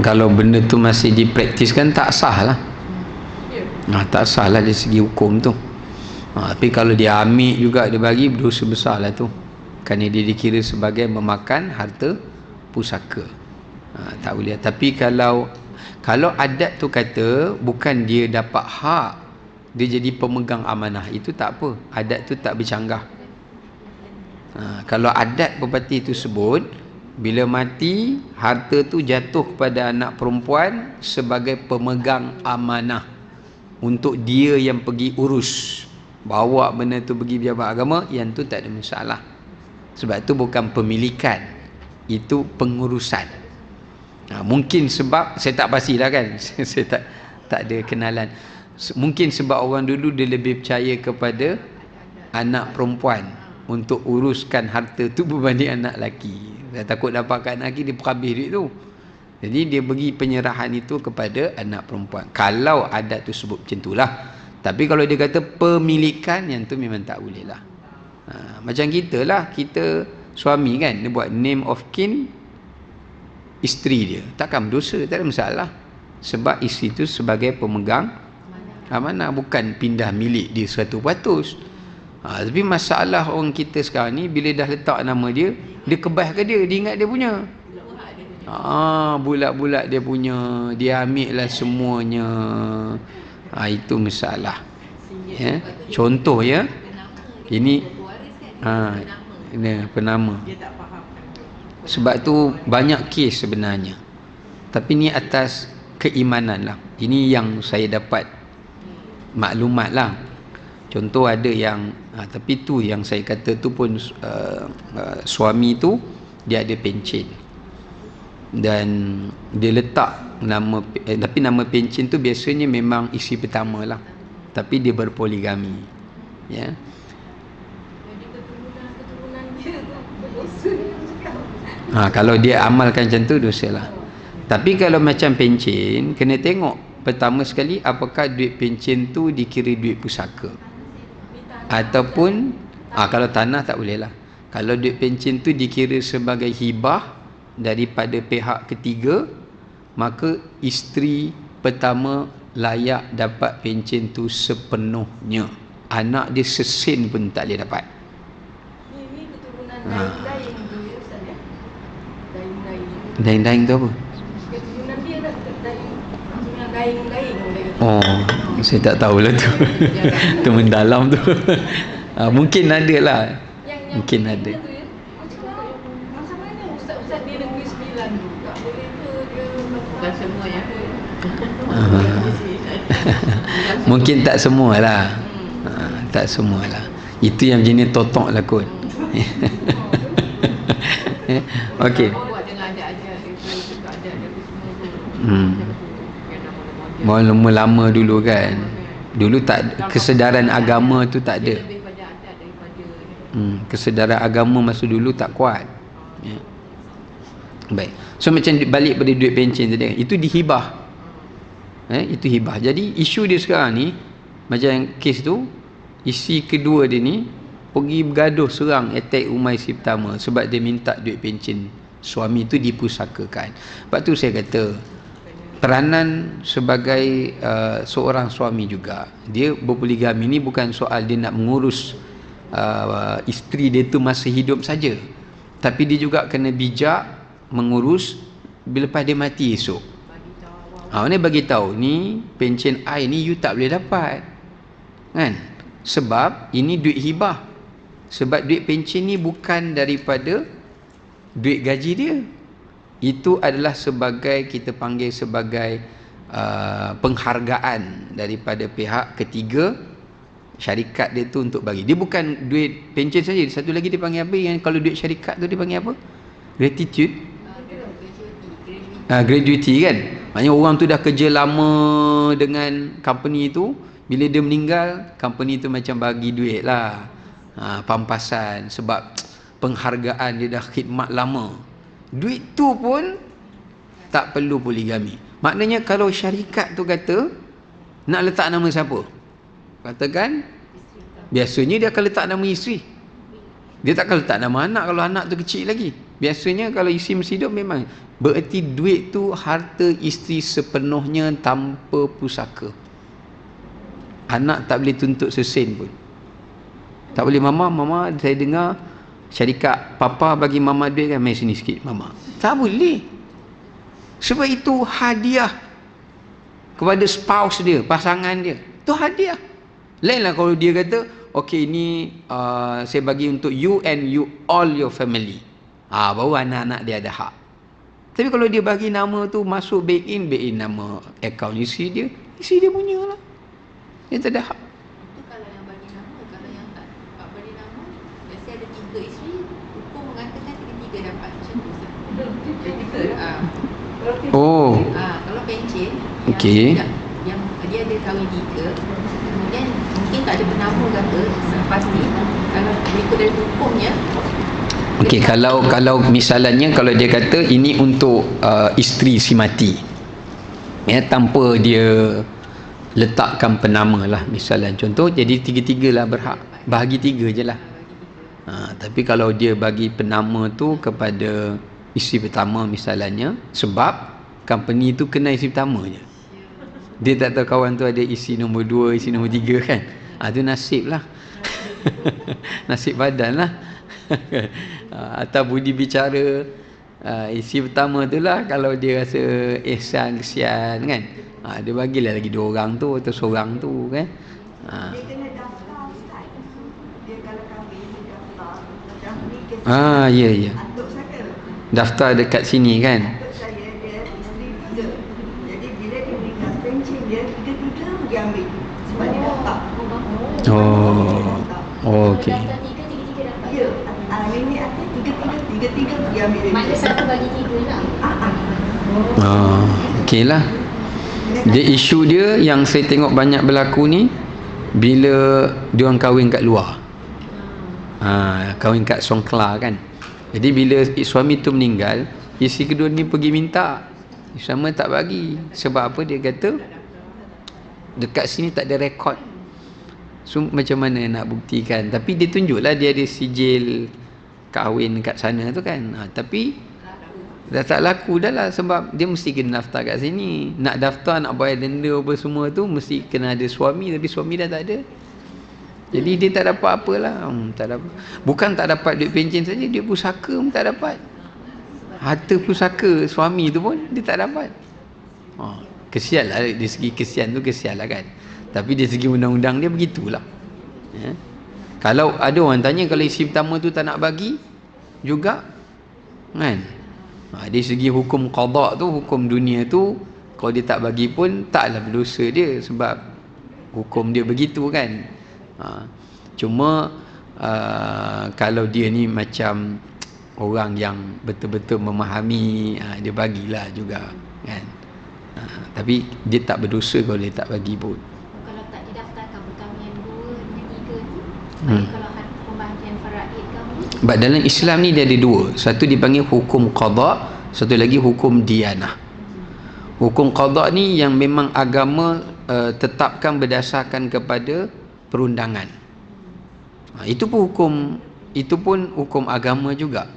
kalau benda tu masih dipraktiskan tak sah lah. Tak sah lah dari segi hukum tu. Tapi kalau dia ambil juga, dia bagi, dosa besar lah tu, kerana dia dikira sebagai memakan harta pusaka. Tak boleh. Tapi kalau adat tu kata bukan dia dapat hak, dia jadi pemegang amanah, itu tak apa. Adat tu tak bercanggah. Kalau adat pepati itu sebut, bila mati, harta tu jatuh kepada anak perempuan sebagai pemegang amanah, untuk dia yang pergi urus, bawa benda tu pergi pejabat agama, yang tu tak ada masalah. Sebab tu bukan pemilikan, itu pengurusan. Mungkin sebab, saya tak pastilah kan, saya tak ada kenalan. Mungkin sebab orang dulu dia lebih percaya kepada anak perempuan untuk uruskan harta tu berbanding anak lelaki. Saya takut dapat anak lelaki, dia perhabis duit tu. Jadi dia bagi penyerahan itu kepada anak perempuan, kalau adat tu sebut macam itulah. Tapi kalau dia kata pemilikan, yang tu memang tak boleh lah. Macam kita lah, kita suami kan, dia buat name of kin isteri dia, takkan berdosa, tak ada masalah. Sebab isteri tu sebagai pemegang amanah, bukan pindah milik dia 100%. Tapi masalah orang kita sekarang ni, bila dah letak nama dia, dia kebas ke dia ingat dia punya. Bulat-bulat dia punya, dia ambil lah semuanya. Itu masalah. Ya. Contoh ya, ini penama. Sebab tu banyak kes sebenarnya. Tapi ni atas keimanan lah. Ini yang saya dapat maklumat lah. Contoh ada yang tapi tu yang saya kata tu pun suami tu dia ada pencen. Dan dia letak nama, tapi nama pencen tu biasanya memang isteri pertama lah, tapi dia berpoligami. Ya. Kalau dia amalkan macam tu, dosa lah. Tapi kalau macam pencen, kena tengok pertama sekali apakah duit pencen tu dikira duit pusaka, ataupun kalau tanah tak boleh lah. Kalau duit pencen tu dikira sebagai hibah daripada pihak ketiga, maka isteri pertama layak dapat pencen tu sepenuhnya. Anak dia sesen pun tak boleh dapat. Ini keturunan daing-daing tu ya Ustaz ya? Daing-daing. Daing-daing tu apa? Keturunan dia dah daing-daing. Saya tak tahulah tu. Tu mendalam tu. Mungkin ada lah. Mungkin ada. Macam mana Ustaz dia Negeri Sembilan tu? Tak boleh ke dia Bukan semua ya. Mungkin tak semualah. Tak semualah. Itu yang jenis totok lah kot. Okey. Lama-lama dulu kan. Dulu tak, kesedaran agama tu tak ada. Kesedaran agama masa dulu tak kuat. Ya. Baik. So macam balik pada duit pencen tadi kan, itu dihibah. Itu hibah. Jadi isu dia sekarang ni, macam yang kes tu, isi kedua dia ni pergi bergaduh serang attack rumah isteri pertama sebab dia minta duit pencen suami tu dipusakakan. Sebab tu saya kata peranan sebagai seorang suami juga, dia berpoligami ni bukan soal dia nak mengurus isteri dia tu masa hidup saja, tapi dia juga kena bijak mengurus bila lepas dia mati esok. Ni bagi tahu ni pencen I ni you tak boleh dapat kan, sebab ini duit hibah. Sebab duit pencen ni bukan daripada duit gaji dia, itu adalah sebagai, kita panggil sebagai penghargaan daripada pihak ketiga, syarikat dia tu untuk bagi. Dia bukan duit pencen saja, satu lagi dia panggil apa yang kalau duit syarikat tu dia panggil apa? Gratitude. Gratuity kan. Maknanya orang tu dah kerja lama dengan company tu, bila dia meninggal, company tu macam bagi duit lah, pampasan, sebab penghargaan dia dah khidmat lama. Duit tu pun tak perlu poligami. Maknanya kalau syarikat tu kata nak letak nama siapa, katakan biasanya dia akan letak nama isteri, dia tak akan letak nama anak kalau anak tu kecil lagi. Biasanya kalau isteri mesti hidup, memang bererti duit tu harta isteri sepenuhnya tanpa pusaka. Anak tak boleh tuntut sesen pun. Tak boleh, mama saya dengar syarikat papa bagi mama duit kan, mai sini sikit mama. Tak boleh. Sebab itu hadiah kepada spouse dia, pasangan dia. Itu hadiah. Lainlah kalau dia kata, okey ini saya bagi untuk you and you all your family. Baru anak-anak dia ada hak. Tapi kalau dia bagi nama tu masuk back in nama akaun isteri dia punya lah. Dia tak ada hak. Itu kalau yang bagi nama. Kalau yang tak bagi nama, biasa ada 3 isteri, hukum mengatakan 3 dapat. Macam tu Ustaz. Kalau pencen yang dia ada kahwin 3, kemudian mungkin tak ada penama kata pasti, kalau berikut dari hukumnya. Okey, kalau misalnya kalau dia kata ini untuk isteri si mati, ya, tanpa dia letakkan penama lah misalnya, contoh jadi tiga-tiga lah berhak, bahagi tiga je lah. Tapi kalau dia bagi penama tu kepada isteri pertama misalnya, sebab company tu kena isteri pertama je, dia tak tahu kawan tu ada isteri nombor 2, isteri nombor 3 kan. Tu nasib lah. Nasib badan lah. Atau budi bicara isteri pertama tu lah, kalau dia rasa ihsan kesian kan, dia bagilah lagi 2 orang tu atau seorang tu kan. Dia kena daftar Ustaz. Dia kalau kahwin dia daftar. Macam ni kes Ya ya. atuk saya. Daftar dekat sini kan. Atuk saya dia isteri 3. Jadi bila dia meninggal pencen dia 3-3 dia ambil. Sebab dia daftar. Okey. Daftar 3, tiga-tiga dapat. Ya, ini ada 3-3 dia ambil. Maknanya 1 bagi 3 lah. Okey lah. Dia isu dia yang saya tengok banyak berlaku ni, bila dia orang kahwin kat luar. Kahwin kat Songkla kan. Jadi bila suami tu meninggal, isteri kedua ni pergi minta, sama tak bagi. Sebab apa? Dia kata dekat sini tak ada rekod. So macam mana nak buktikan? Tapi dia tunjuklah dia ada sijil kahwin kat sana tu kan. Tapi dah tak laku dah lah, sebab dia mesti kena daftar kat sini. Nak daftar, nak bayar denda apa semua tu mesti kena ada suami, tapi suami dah tak ada. Jadi dia tak dapat apalah. Tak dapat. Bukan tak dapat duit pencen saja, duit pusaka pun tak dapat. Harta pusaka suami tu pun dia tak dapat. Kesian lah, dari segi kesian tu kesian lah kan. Tapi dari segi undang-undang dia begitulah. Kalau ada orang tanya, kalau isteri pertama tu tak nak bagi juga kan, dari segi hukum qada tu, hukum dunia tu, kalau dia tak bagi pun taklah berdosa dia, sebab hukum dia begitu kan. Cuma kalau dia ni macam orang yang betul-betul memahami, dia bagilah juga kan. Tapi dia tak berdosa kalau dia tak bagi pun. Kalau tak didaftarkan perkahwinan 2 dengan 3 tu, kalau pembahagian faraid kamu, Sebab dalam Islam ni dia ada 2. Satu dipanggil hukum qada, satu lagi hukum diyanah. Hukum qada ni yang memang agama tetapkan berdasarkan kepada perundangan. Itu pun hukum agama juga,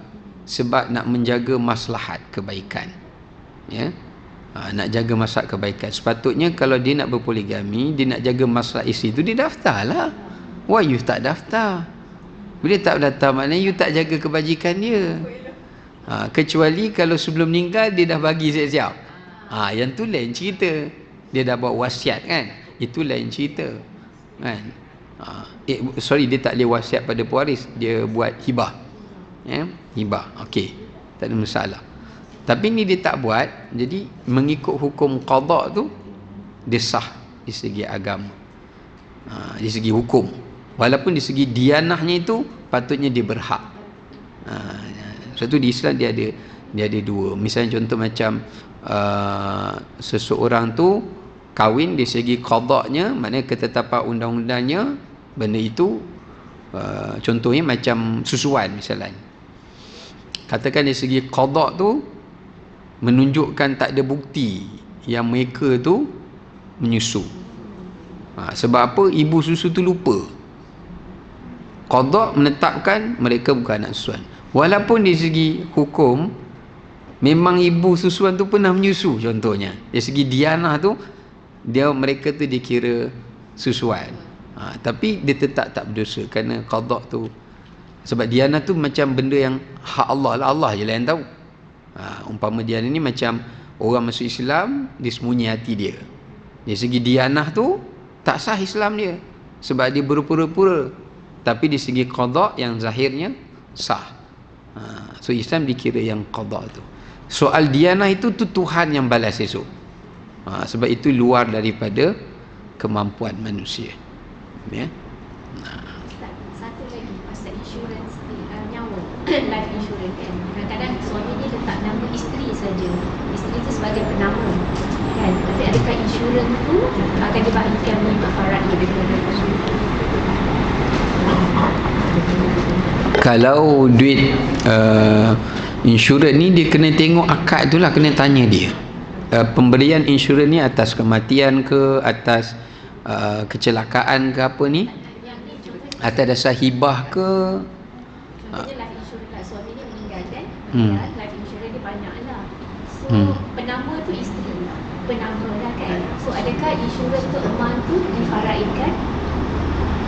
sebab nak menjaga maslahat kebaikan. Ya. Nak jaga maslahat kebaikan. Sepatutnya kalau dia nak berpoligami, dia nak jaga maslahat isteri tu, dia daftarlah. Why you tak daftar? Bila tak daftar, maknanya you tak jaga kebajikan dia. Kecuali kalau sebelum meninggal dia dah bagi siap-siap. Yang tu lain cerita. Dia dah buat wasiat kan, itu lain cerita kan. Dia tak boleh wasiat pada pewaris, dia buat hibah. Hibah, okey, tak ada masalah. Tapi ni dia tak buat, jadi mengikut hukum qada tu dia sah di segi agama, di segi hukum. Walaupun di segi dianahnya itu patutnya dia berhak. Sebab tu di Islam dia ada 2. Misalnya contoh macam seseorang tu kahwin, di segi qadanya, maknanya ketetapan undang-undangnya, benda itu contohnya macam susuan misalnya. Katakan di segi qada tu menunjukkan tak ada bukti yang mereka tu menyusu. Sebab apa? Ibu susu tu lupa. Qada menetapkan mereka bukan anak susuan. Walaupun di segi hukum memang ibu susuan tu pernah menyusu contohnya. Dari segi dianah tu mereka tu dikira susuan. Tapi dia tetap tak berdosa kerana qada tu. Sebab dianah tu macam benda yang hak Allah lah, Allah je lah yang tahu. Umpama dianah ni macam orang masuk Islam, dia sembunyi hati dia. Dari segi dianah tu tak sah Islam dia, sebab dia berpura-pura. Tapi di segi qada yang zahirnya sah. So Islam dikira yang qada tu. Soal dianah itu tu Tuhan yang balas esok. Sebab itu luar daripada kemampuan manusia. Ya. satu lagi pasal insurans nyawa, life insurance kan. Kadang-kadang suami dia letak nama isteri saja, isteri tu sebagai penama kan. Tapi adakah insurans tu akan dibahagikan mengikut faraid daripada Kalau duit insurans ni dia kena tengok akad tu lah, kena tanya dia. Pemberian insurans ni atas kematian ke, atas kecelakaan ke apa ni, Yang ni contohnya, atas dasar hibah ke. contohnya life insurance lah, suami dia meninggal kan, Hmm. ya, life insurance dia banyak lah. So Hmm. penama tu isteri, penama lah kan. So adakah insurans tu amount tu difaraidkan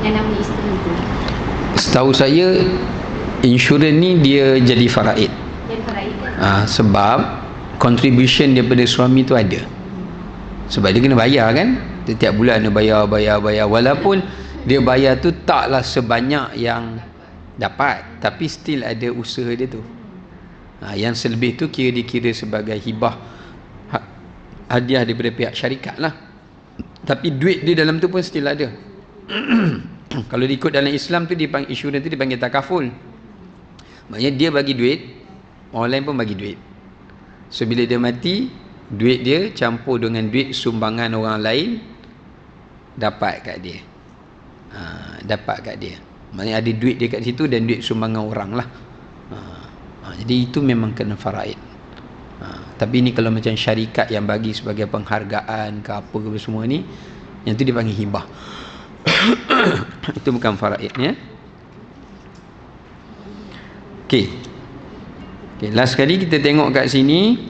yang nama isteri tu? Setahu saya insurans ni dia jadi faraid. Yang difaraidkan. Sebab contribution daripada suami tu ada. Sebab dia kena bayar kan, setiap bulan dia bayar. Walaupun dia bayar tu taklah sebanyak yang dapat, tapi still ada usaha dia tu. Yang selebih tu dikira sebagai hibah, hadiah daripada pihak syarikat lah. Tapi duit dia dalam tu pun still ada. Kalau diikut dalam Islam tu, dipanggil insurans tu dipanggil takaful. Maknanya dia bagi duit, orang lain pun bagi duit. So bila dia mati, duit dia campur dengan duit sumbangan orang lain, dapat kat dia. Dapat kat dia. Maknanya ada duit dia kat situ dan duit sumbangan orang lah. Jadi itu memang kena faraid. Tapi ni kalau macam syarikat yang bagi sebagai penghargaan ke apa ke semua ni, yang tu dipanggil hibah. Itu bukan faraid ya. Okey, last sekali kita tengok kat sini,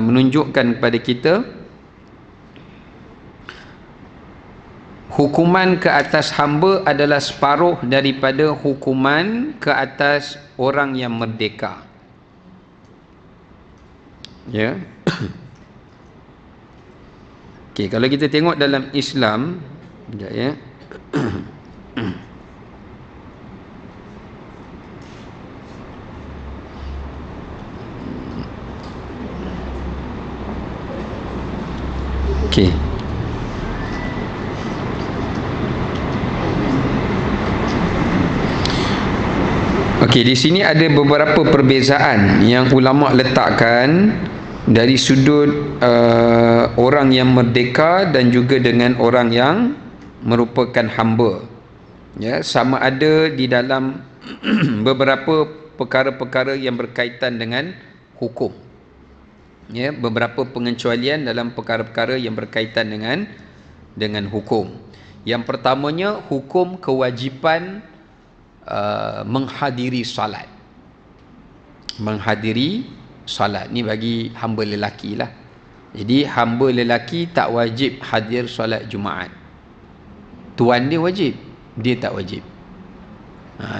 menunjukkan kepada kita hukuman ke atas hamba adalah separuh daripada hukuman ke atas orang yang merdeka. Ya. Okey, kalau kita tengok dalam Islam, sekejap ya. Okey. Okey, di sini ada beberapa perbezaan yang ulama letakkan dari sudut orang yang merdeka dan juga dengan orang yang merupakan hamba. Ya, sama ada di dalam beberapa perkara-perkara yang berkaitan dengan hukum. Ya, beberapa pengecualian dalam perkara-perkara yang berkaitan dengan hukum. Yang pertamanya, hukum kewajipan menghadiri salat. Menghadiri salat ni bagi hamba lelaki lah. Jadi hamba lelaki tak wajib hadir solat Jumaat. Tuan dia wajib, dia tak wajib.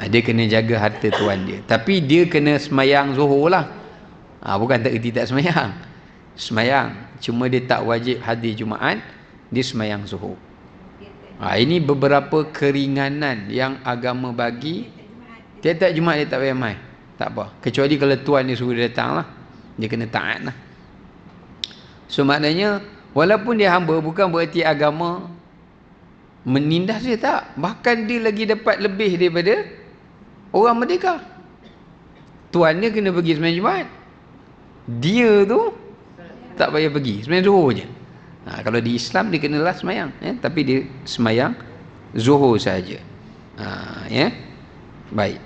Dia kena jaga harta tuan dia. Tapi dia kena semayang zuhur lah. Bukan tak kerti tak semayang. Semayang, cuma dia tak wajib hadir Jumaat, dia semayang zuhur. Ini beberapa keringanan yang agama bagi. Tiap-tiap Jumaat dia tak payah mai, tak apa. Kecuali kalau tuan dia suruh dia datang lah, dia kena taat lah. So maknanya, walaupun dia hamba, bukan berarti agama menindas dia, tak. Bahkan dia lagi dapat lebih daripada orang merdeka. Tuan dia kena pergi sembahyang Jumaat, dia tu tak payah pergi, sembahyang zuhur je. Kalau di Islam dia kenalah sembahyang, tapi dia sembahyang zuhur saja. Ya. Baik.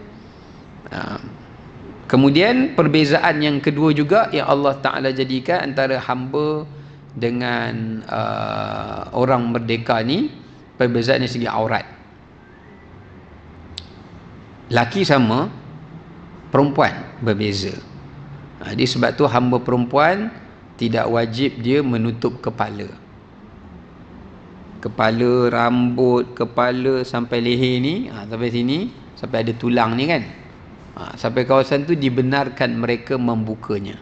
Kemudian perbezaan yang kedua juga yang Allah Ta'ala jadikan antara hamba dengan orang merdeka ni, perbezaan dari segi aurat. Laki sama, perempuan berbeza. Jadi sebab tu hamba perempuan tidak wajib dia menutup kepala. Kepala, rambut, kepala sampai leher ni, sampai sini, sampai ada tulang ni kan. Sampai kawasan tu dibenarkan mereka membukanya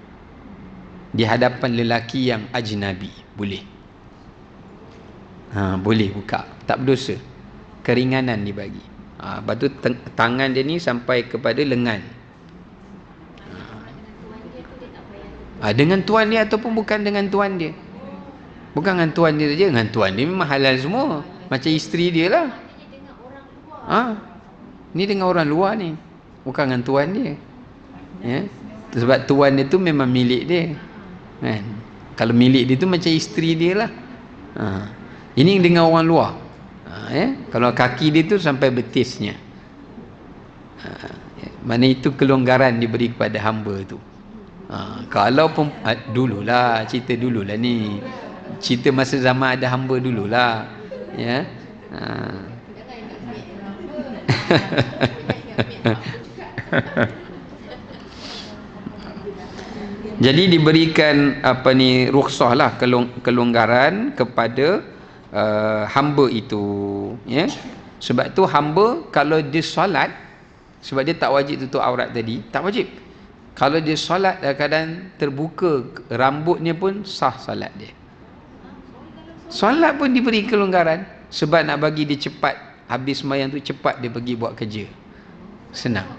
di hadapan lelaki yang ajnabi. Boleh. Boleh buka, tak berdosa. Keringanan dibagi. Lepas tu tangan dia ni sampai kepada lengan. Dengan tuan dia ataupun bukan dengan tuan dia. Bukan dengan tuan dia saja, dengan tuan dia memang halal semua. Macam isteri dia lah. Ni dengan orang luar ni, bukan dengan tuan dia. Ya? Sebab tuan dia tu memang milik dia kan? Kalau milik dia tu macam isteri dia lah. Ini dengan orang luar. Ya? Kalau kaki dia tu sampai betisnya. Mana itu kelonggaran diberi kepada hamba tu. Kalau dululah, cerita dululah ni, cerita masa zaman ada hamba dululah. Ya. Jangan ingat ambil apa juga. Jadi diberikan apa ni, rukhsah lah, kelonggaran kepada hamba itu, ya. Sebab tu hamba kalau dia solat, sebab dia tak wajib tutup aurat tadi, tak wajib. Kalau dia solat kadang terbuka rambutnya pun sah solat dia. Solat pun diberi kelonggaran sebab nak bagi dia cepat, habis sembahyang tu cepat dia pergi buat kerja. Senang.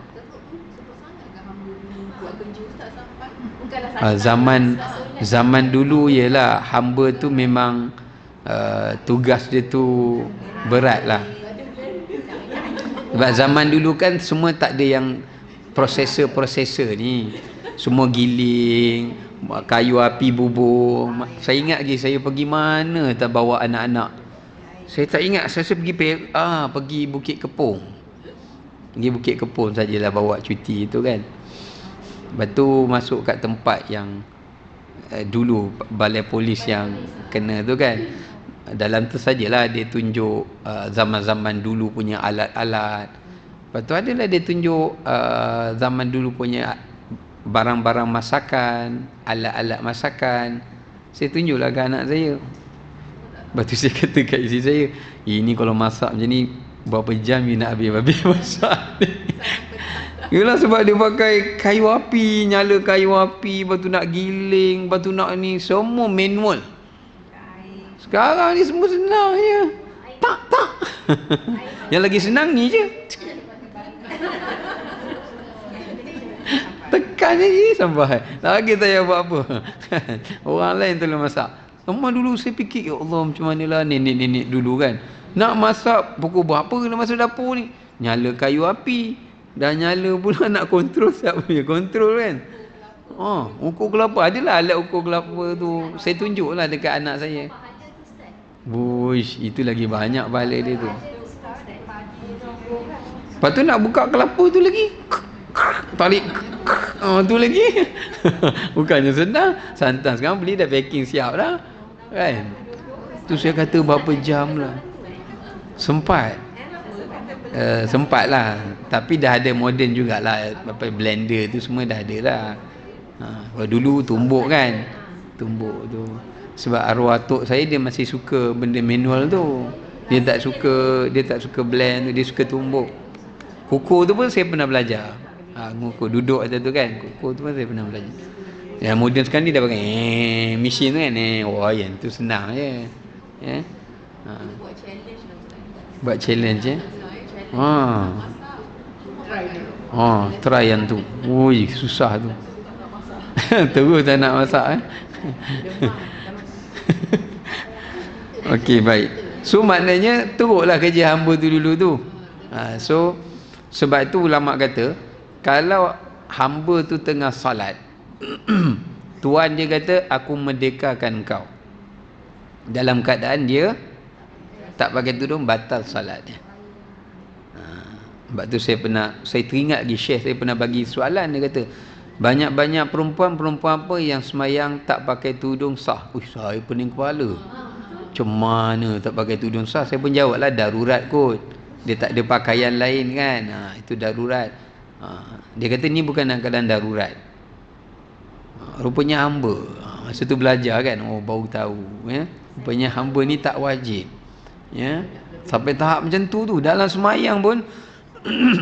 Zaman dulu ialah hamba tu memang tugas dia tu berat lah. Sebab zaman dulu kan semua tak ada yang prosesor ni, semua giling, kayu api bubur. Saya ingat lagi saya pergi mana tak bawa anak-anak, saya tak ingat. Saya pergi Bukit Kepong. Pergi Bukit Kepong sajalah bawa cuti tu kan. Lepas tu masuk kat tempat yang dulu balai polis yang kena tu kan. Dalam tu sajalah dia tunjuk zaman-zaman dulu punya alat-alat. Lepas tu adalah dia tunjuk zaman dulu punya barang-barang masakan, alat-alat masakan. Saya tunjuklah ke anak saya. Lepas tu saya kata kat isteri saya, ini kalau masak macam ni berapa jam you nak habis masak ni? Yalah, sebab dia pakai kayu api, nyala kayu api, lepas tu nak giling, lepas tu nak ni, semua manual. Sekarang ni semua senang je. Tak. Yang lagi senang ni je. Tekan je sampai. Lagi tak payah buat apa. Orang lain tolong masak. Lama dulu saya fikir, ya Allah, macam manalah nenek-nenek dulu kan. Nak masak pukul berapa kena masuk dapur ni? Nyala kayu api. Dah nyala pula nak kontrol, siapa punya kontrol kan. Ukur kelapa. Adalah alat ukur kelapa tu. Saya tunjuklah dekat anak saya. Bush, itu lagi banyak pahala dia tu. Lepas tu nak buka kelapa tu lagi, tarik tu lagi. Bukannya senang. Santan sekarang beli dah packing siap dah kan. Tu saya kata berapa jam lah. Sempat lah. Tapi dah ada moden jugalah. Apa blender tu semua dah ada dah. Dulu tumbuk kan. Tumbuk tu. Sebab arwah atuk saya dia masih suka benda manual tu. Dia tak suka blend tu, dia suka tumbuk. Kukur tu pun saya pernah belajar. Ngukur duduk atas tu kan. Kukur tu pun saya pernah belajar. Yang moden sekarang ni dah pakai mesin tu kan. Wah, yang tu senang je. Ya. Buat challenge je. Try yang tu. Ui, susah tu. Terus tak nak masak Okey, baik. So maknanya teruklah kerja hamba tu dulu tu. So sebab tu ulama kata, kalau hamba tu tengah salat, Tuan dia kata, aku merdekakan kau. Dalam keadaan dia tak pakai tudung, batal salat dia. Sebab tu saya teringat lagi Syekh saya pernah bagi soalan. Dia kata banyak-banyak perempuan apa yang semayang tak pakai tudung sah. Saya pening kepala. Macam mana tak pakai tudung sah? Saya pun jawab lah, darurat kot. Dia tak ada pakaian lain kan. Itu darurat. Dia kata ni bukan dalam keadaan darurat. Rupanya hamba. Masa tu belajar kan. Baru tahu ya. Rupanya hamba ni tak wajib. Ya. Sampai tahap macam tu dalam semayang pun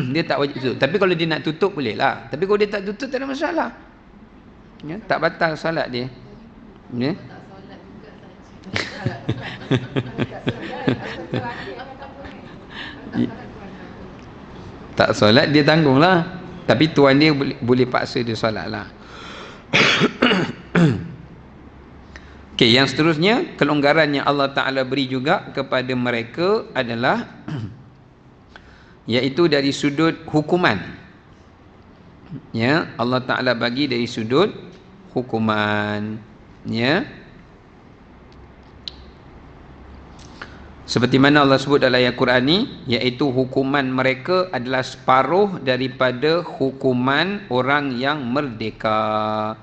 dia tak wajib tutup. Tapi kalau dia nak tutup boleh lah. Tapi kalau dia tak tutup tak ada masalah. Ya, tak batal salat dia. Ya. Tak solat dia tanggunglah. Tapi tuan dia boleh paksa dia solat lah. Okey, yang seterusnya, kelonggaran yang Allah Ta'ala beri juga kepada mereka adalah iaitu dari sudut hukuman. Ya, Allah Ta'ala bagi dari sudut hukuman. Ya. Seperti mana Allah sebut dalam ayat Quran ni, iaitu hukuman mereka adalah separuh daripada hukuman orang yang merdeka.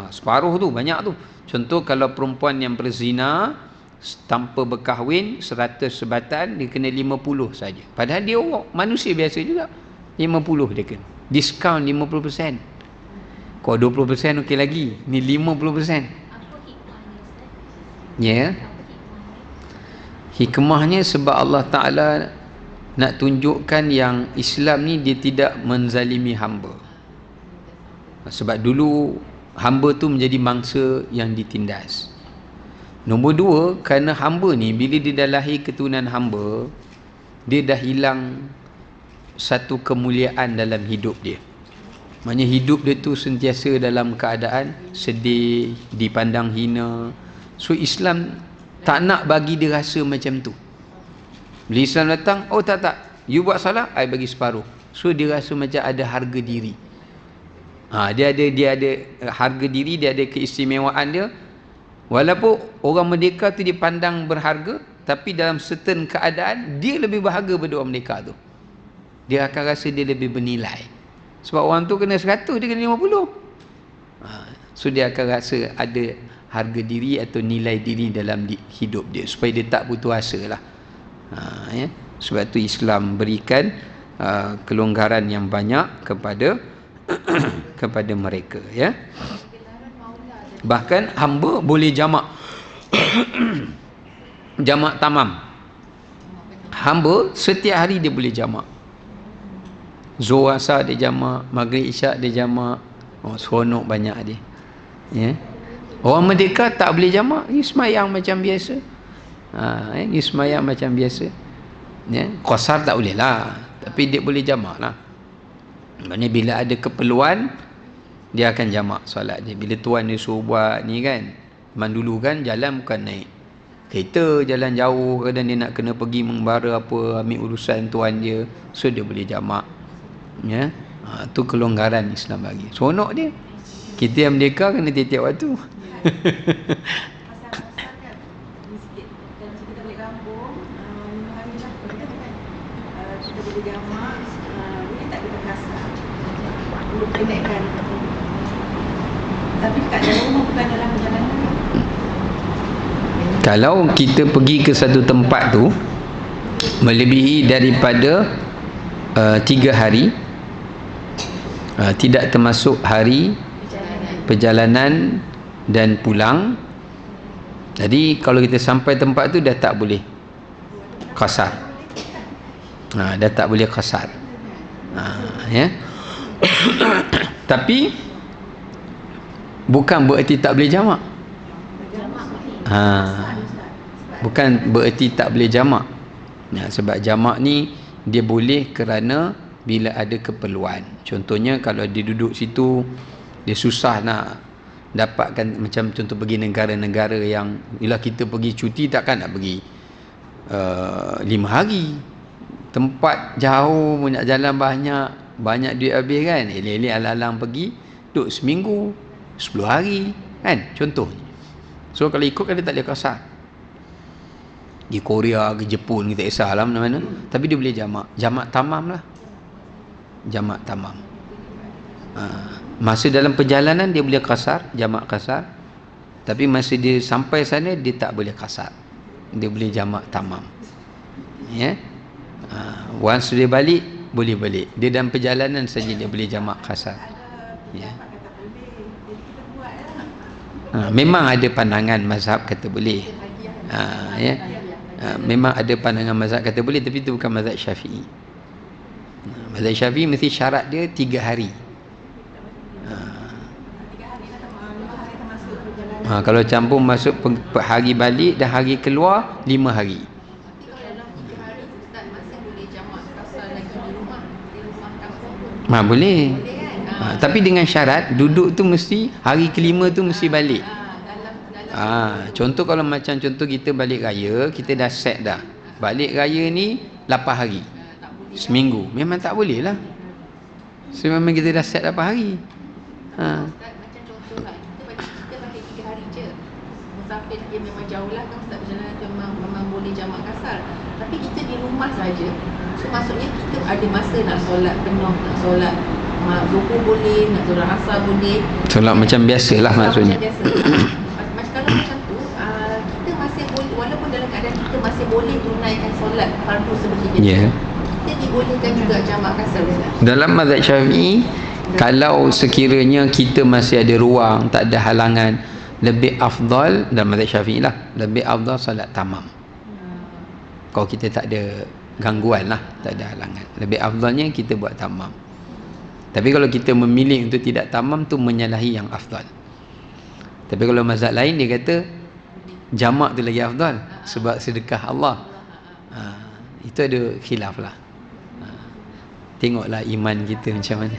Separuh tu banyak tu. Contoh kalau perempuan yang berzina, tanpa berkahwin 100 sebatan dia kena 50 saja. Padahal dia orang manusia biasa juga. 50 dia kena. Diskaun 50%. Kalau 20% okey lagi. Ni 50%. Apa hikmahnya Ustaz? Ya. Apa hikmahnya? Hikmahnya sebab Allah Ta'ala nak tunjukkan yang Islam ni dia tidak menzalimi hamba. Sebab dulu hamba tu menjadi mangsa yang ditindas. Nombor dua, kerana hamba ni bila dia dah lahir keturunan hamba, dia dah hilang satu kemuliaan dalam hidup dia. Maknanya hidup dia tu sentiasa dalam keadaan sedih, dipandang hina. So Islam tak nak bagi dia rasa macam tu. Bila Islam datang, oh tak, you buat salah, I bagi separuh. So dia rasa macam ada harga diri. Dia ada harga diri, dia ada keistimewaan dia. Walaupun orang merdeka tu dipandang berharga, tapi dalam certain keadaan dia lebih berharga daripada orang merdeka tu. Dia akan rasa dia lebih bernilai. Sebab orang tu kena 100, dia kena 50. So dia akan rasa ada harga diri atau nilai diri dalam hidup dia, supaya dia tak putus asa lah. Ya. Sebab tu Islam berikan kelonggaran yang banyak kepada kepada mereka, ya. Bahkan hamba boleh jamak jamak tamam. Hamba setiap hari dia boleh jamak. Zuhur asar dia jamak, maghrib isyak dia jamak. Seronok banyak dia. Ya. Orang merdeka tak boleh jamak, dia semayang macam biasa. Dia semayang macam biasa. Ya, qasar tak boleh lah, tapi dia boleh jamak lah. Maknanya bila ada keperluan, dia akan jamak solat dia. Bila tuan dia suruh buat ni kan, zaman dulu kan jalan bukan naik kereta, jalan jauh, kadang dia nak kena pergi membara apa, ambil urusan tuan dia, so dia boleh jamak. Ya, tu kelonggaran Islam bagi. Seronok dia. Kita yang merdeka kena tiap-tiap waktu. Pasal-pasal kan ni sikit. Kalau kita balik kampung, 5 hari lah kita boleh jamak, boleh tak kita kasar, boleh pendekkan. Tapi kat dalam rumah, bukan dalam perjalanan. Kalau kita pergi ke satu tempat tu melebihi daripada 3 hari, tidak termasuk hari perjalanan dan pulang. Jadi kalau kita sampai tempat tu dah tak boleh qasar. Dah tak boleh qasar. Ya. Tapi bukan bererti tak boleh jamak. Bukan bererti tak boleh jamak. Sebab jamak ni dia boleh kerana bila ada keperluan. Contohnya kalau dia duduk situ, dia susah nak dapatkan, macam contoh pergi negara-negara yang bila kita pergi cuti takkan nak pergi 5 hari. Tempat jauh, nak jalan banyak duit habis kan. Elok-elok alang-alang pergi duduk seminggu, 10 hari kan, contohnya. So kalau ikut kan dia tak boleh qasar. Di Korea, ke Jepun, kita kisah lah mana-mana, tapi dia boleh jamak tamam lah. Jamak tamam. Masa dalam perjalanan dia boleh qasar, jamak qasar. Tapi masa dia sampai sana dia tak boleh qasar. Dia boleh jamak tamam. Ya. Once dia balik, boleh balik. Dia dalam perjalanan saja dia boleh jamak qasar. Ya. Memang ada pandangan mazhab kata boleh. Ya. Memang ada pandangan mazhab kata boleh, tapi itu bukan mazhab Syafi'i. Mazhab Syafi'i mesti syarat dia 3 hari. Kalau campur masuk hari balik dan hari keluar 5 hari. Tapi kalau dalam 3 hari tu Ustaz, masih boleh jamak kasar lagi di rumah kampung pun. Boleh. Kan? Tapi dengan syarat duduk tu mesti hari kelima tu mesti balik. Contoh kalau macam contoh kita balik raya, kita dah set dah. Balik raya ni 8 hari. Seminggu. Memang tak boleh lah. So memang kita dah set 8 hari. Ustaz, macam contoh lah, kita balik 3 hari je. Musafir dia memang jauh lah kan Ustaz, perjalanan tu memang boleh jamak kasar. Tapi kita di rumah saja. So maksudnya kita ada masa nak solat penuh, nak solat zuhur boleh, nak solat asar boleh. Solat macam biasalah maksudnya. Macam biasa. Kalau macam tu, kita masih boleh, walaupun boleh tunaikan solat fardu seperti Ya. biasa, kita dibolehkan juga jamak kasar, Ustaz. Dalam mazhab Syafi'i, kalau sekiranya kita masih ada ruang, tak ada halangan, lebih afdal dalam mazhab Syafi'i lah, lebih afdal salat tamam. Kalau kita tak ada gangguan lah, tak ada halangan, lebih afdalnya kita buat tamam. Tapi kalau kita memilih untuk tidak tamam tu menyalahi yang afdal. Tapi kalau mazhab lain dia kata jamak tu lagi afdal sebab sedekah Allah. Itu ada khilaf lah. Tengoklah iman kita macam mana.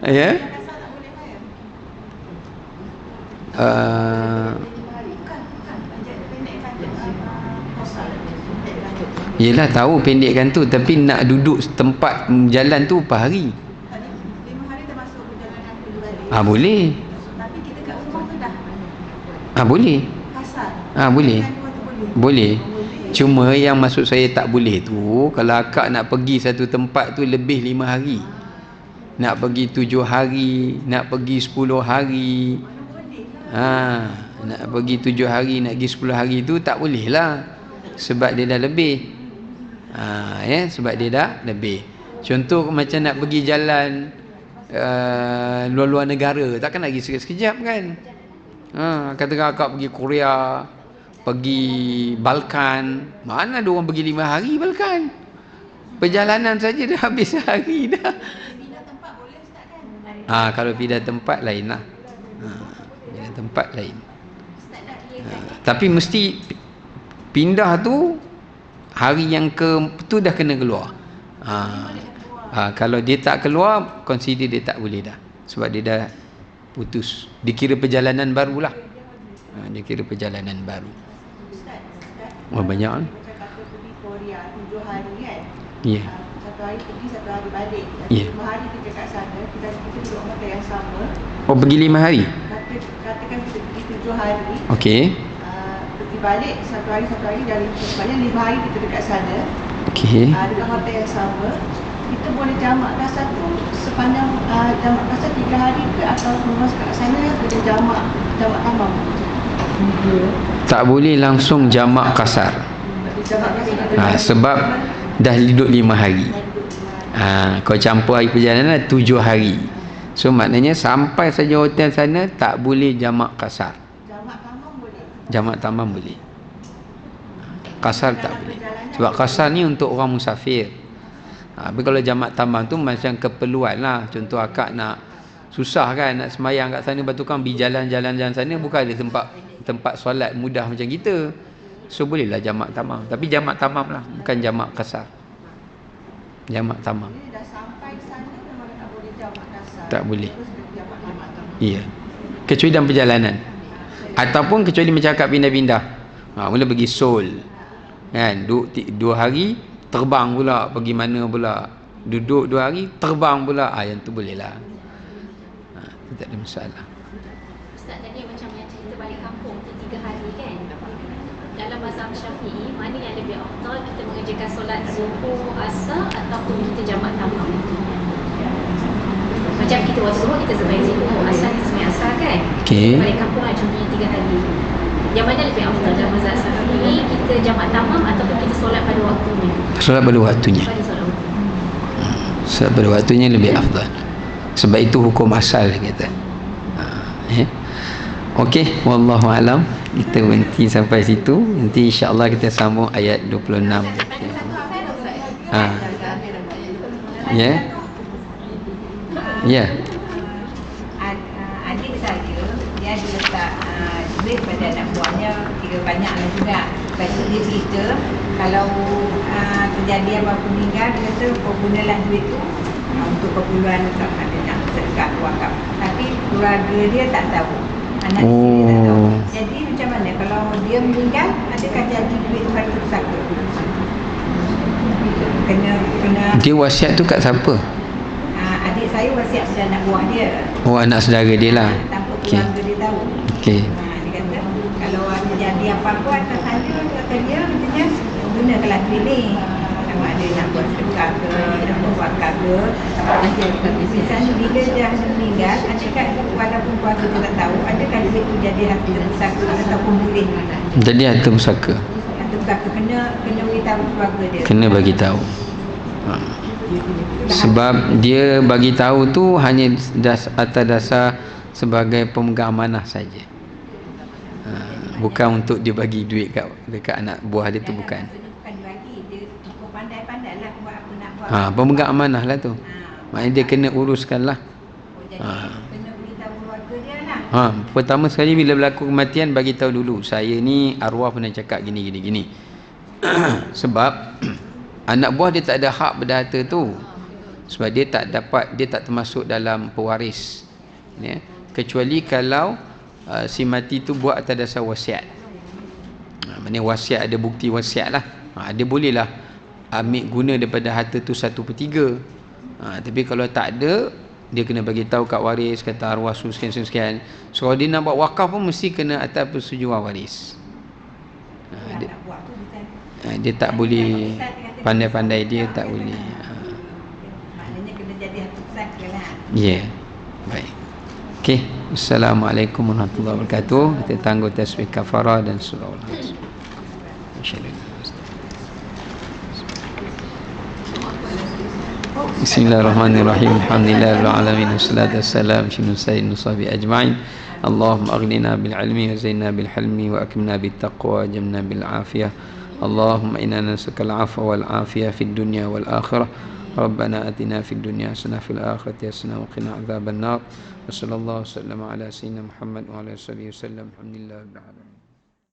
Ya. Yelah tahu pendekkan tu, tapi nak duduk tempat jalan tu berapa hari? 5 hari termasuk perjalanan pergi balik. Boleh. Tapi kita kat rumah tu dah Boleh. kasar. Boleh. Kan rumah tu boleh. Boleh. Boleh. Cuma yang maksud saya tak boleh tu, kalau akak nak pergi satu tempat tu lebih 5 hari. Nak pergi 7 hari, nak pergi 10 hari. Nak pergi 7 hari, nak pergi 10 hari tu tak boleh lah. Sebab dia dah lebih. Sebab dia dah lebih. Contoh macam nak pergi jalan luar-luar negara, takkan nak pergi sekejap-sekejap kan? Katakan akak pergi Korea, pergi Balkan, mana ada orang pergi 5 hari Balkan? Perjalanan saja dah habis sehari dah. Pindah tempat boleh Ustaz kan? Kalau pindah tempat lain lah. Pindah tempat lain. Ustaz nak clearkan Tapi mesti pindah tu hari yang tu dah kena keluar. Kalau dia tak keluar, consider dia tak boleh dah. Sebab dia dah putus. Dikira perjalanan baru lah. Dia kira perjalanan baru. Banyak kan? Macam kata pergi Korea 7 hari kan? Ya. Satu hari pergi, satu hari balik. Ya. 5 hari kita kat sana, kita duduk hotel yang sama. Pergi 5 hari? Katakan kita pergi 7 hari. Okey. Pergi balik satu hari dari sebabnya 5 hari kita dekat sana. Okey. Dekat hotel yang sama. Kita boleh jamak kasar tu sepanjang jamak kasar 3 hari ke, atau lepas kat sana boleh jamak tamam. Tak boleh langsung jamak kasar. Jamak kasar Sebab dah duduk 5 hari. Kau campur hari perjalanan 7 hari. So maknanya sampai saja hotel sana tak boleh jamak kasar. jamak tamam boleh. Jamak tamam boleh. Kasar tak boleh. Sebab kasar ni untuk orang musafir. Tapi kalau jamak tamam tu macam keperluan lah. Contoh akak nak susah kan nak semayang kat sana, lepas tu kan pergi jalan-jalan sana, bukan ada tempat solat mudah macam kita. So bolehlah jamak tamam. Tapi jamak tamam lah, bukan jamak kasar. Jamak tamam. Jadi dah sampai sana memang tak boleh jamak kasar. Tak boleh. Terus jamak tamam. Iya. Kecuali dalam perjalanan. Ataupun kecuali macam akak pindah-pindah. Mula pergi Seoul. Kan, duduk 2 hari, terbang pula pergi mana pula. Duduk 2 hari, terbang pula. Yang tu boleh lah. Itu tak ada masalah. Ustaz tadi macam yang cerita balik kampung tu 3 hari kan. Dalam mazhab Syafi'i, mana yang lebih afdal, kita mengerjakan solat zuhur, asar ataupun kita jamak tamam? Macam kita waktu zuhur kita sembahyang zuhur, asar kita sembahyang asar kan. Okey. Balik kampung lah contohnya 3 hari. Yang mana lebih afdal dalam mazhab Syafi'i, kita jamak tamam ataupun kita solat pada waktunya? Solat pada waktunya. Pada solat waktu. Solat pada waktunya lebih afdal. Sebab itu hukum asal kita. Okey, wallahu alam. Kita berhenti sampai situ. Nanti insya-Allah kita sambung ayat 26. Ya. Ya. Adik saya dia ada letak duit pada anak buahnya kira banyaklah juga. Lepas tu dia cerita kalau terjadi apa-apa meninggal, dia kata kau gunalah duit tu untuk keperluan ada nak sedekah wakaf. Tapi keluarga dia tak tahu. Anak dia tak tahu. Jadi macam mana kalau dia meninggal, adakah jadi duit pada pusaka? Kena Dia wasiat tu kat siapa? adik saya wasiat pada anak buah dia. Oh, anak saudara dia lah. Tanpa Okey. keluarga dia tahu. Okey. Dia kata kalau ada jadi apa-apa atas saya, kata dia macamnya gunakanlah duit ni. sama ada nak buat sedekah ke, nak buat wakaf ke. Misalnya bila dia meninggal, adakah walaupun keluarga dia tak tahu, adakah duit itu jadi harta pusaka ataupun boleh mana? Jadi harta pusaka. Harta pusaka kena beritahu keluarga dia. Kena bagi tahu. Sebab dia bagi tahu tu hanya atas dasar sebagai pemegang amanah saja. Bukan untuk dia bagi duit dekat anak buah dia tu, bukan. Bukan dibagi, dia pandai-pandailah buat apa nak buat. Pemegang amanah lah tu. Maknanya dia kena uruskan lah. Jadi kena beritahu keluarga dia lah. Pertama sekali bila berlaku kematian, bagi tahu dulu, saya ni arwah pernah cakap gini. Sebab anak buah dia tak ada hak pada harta tu. Sebab dia tak termasuk dalam pewaris. Ya. Kecuali kalau si mati tu buat atas dasar wasiat. Maknanya wasiat, ada bukti wasiat lah. Dia bolehlah ambil guna daripada harta tu 1/3. Tapi kalau tak ada, dia kena bagi tahu kat waris, kata arwah sekian. So kalau dia nak buat wakaf pun mesti kena atas persetujuan waris. Dia tak boleh, pandai-pandai dia tak boleh. Maknanya kena jadi harta pusaka lah. Ya. Baik. Okey. Assalamualaikum warahmatullahi wabarakatuh. Kita tangguh tasbih kafarah dan surah Al-Nas. Insyaallah. Bismillahirrahmanirrahim. Alhamdulillahirabbil alamin. Wassalatu wassalamu ala sayyidina sahbi ajma'in. Allahumma aghnina bil ilmi wa zainna bil hilmi wa akrimna bit taqwa jamna bil afiyah. Allahumma inna nas'aluka al afwa wal afiyah fid dunya wal akhirah. Rabbana atina fid dunya hasanah fil akhirati hasanah wa qina adzaban nar. Wassallallahu wasallam ala sayyidina Muhammad wa ala alihi wasallam. Alhamdulillahirabbil alamin.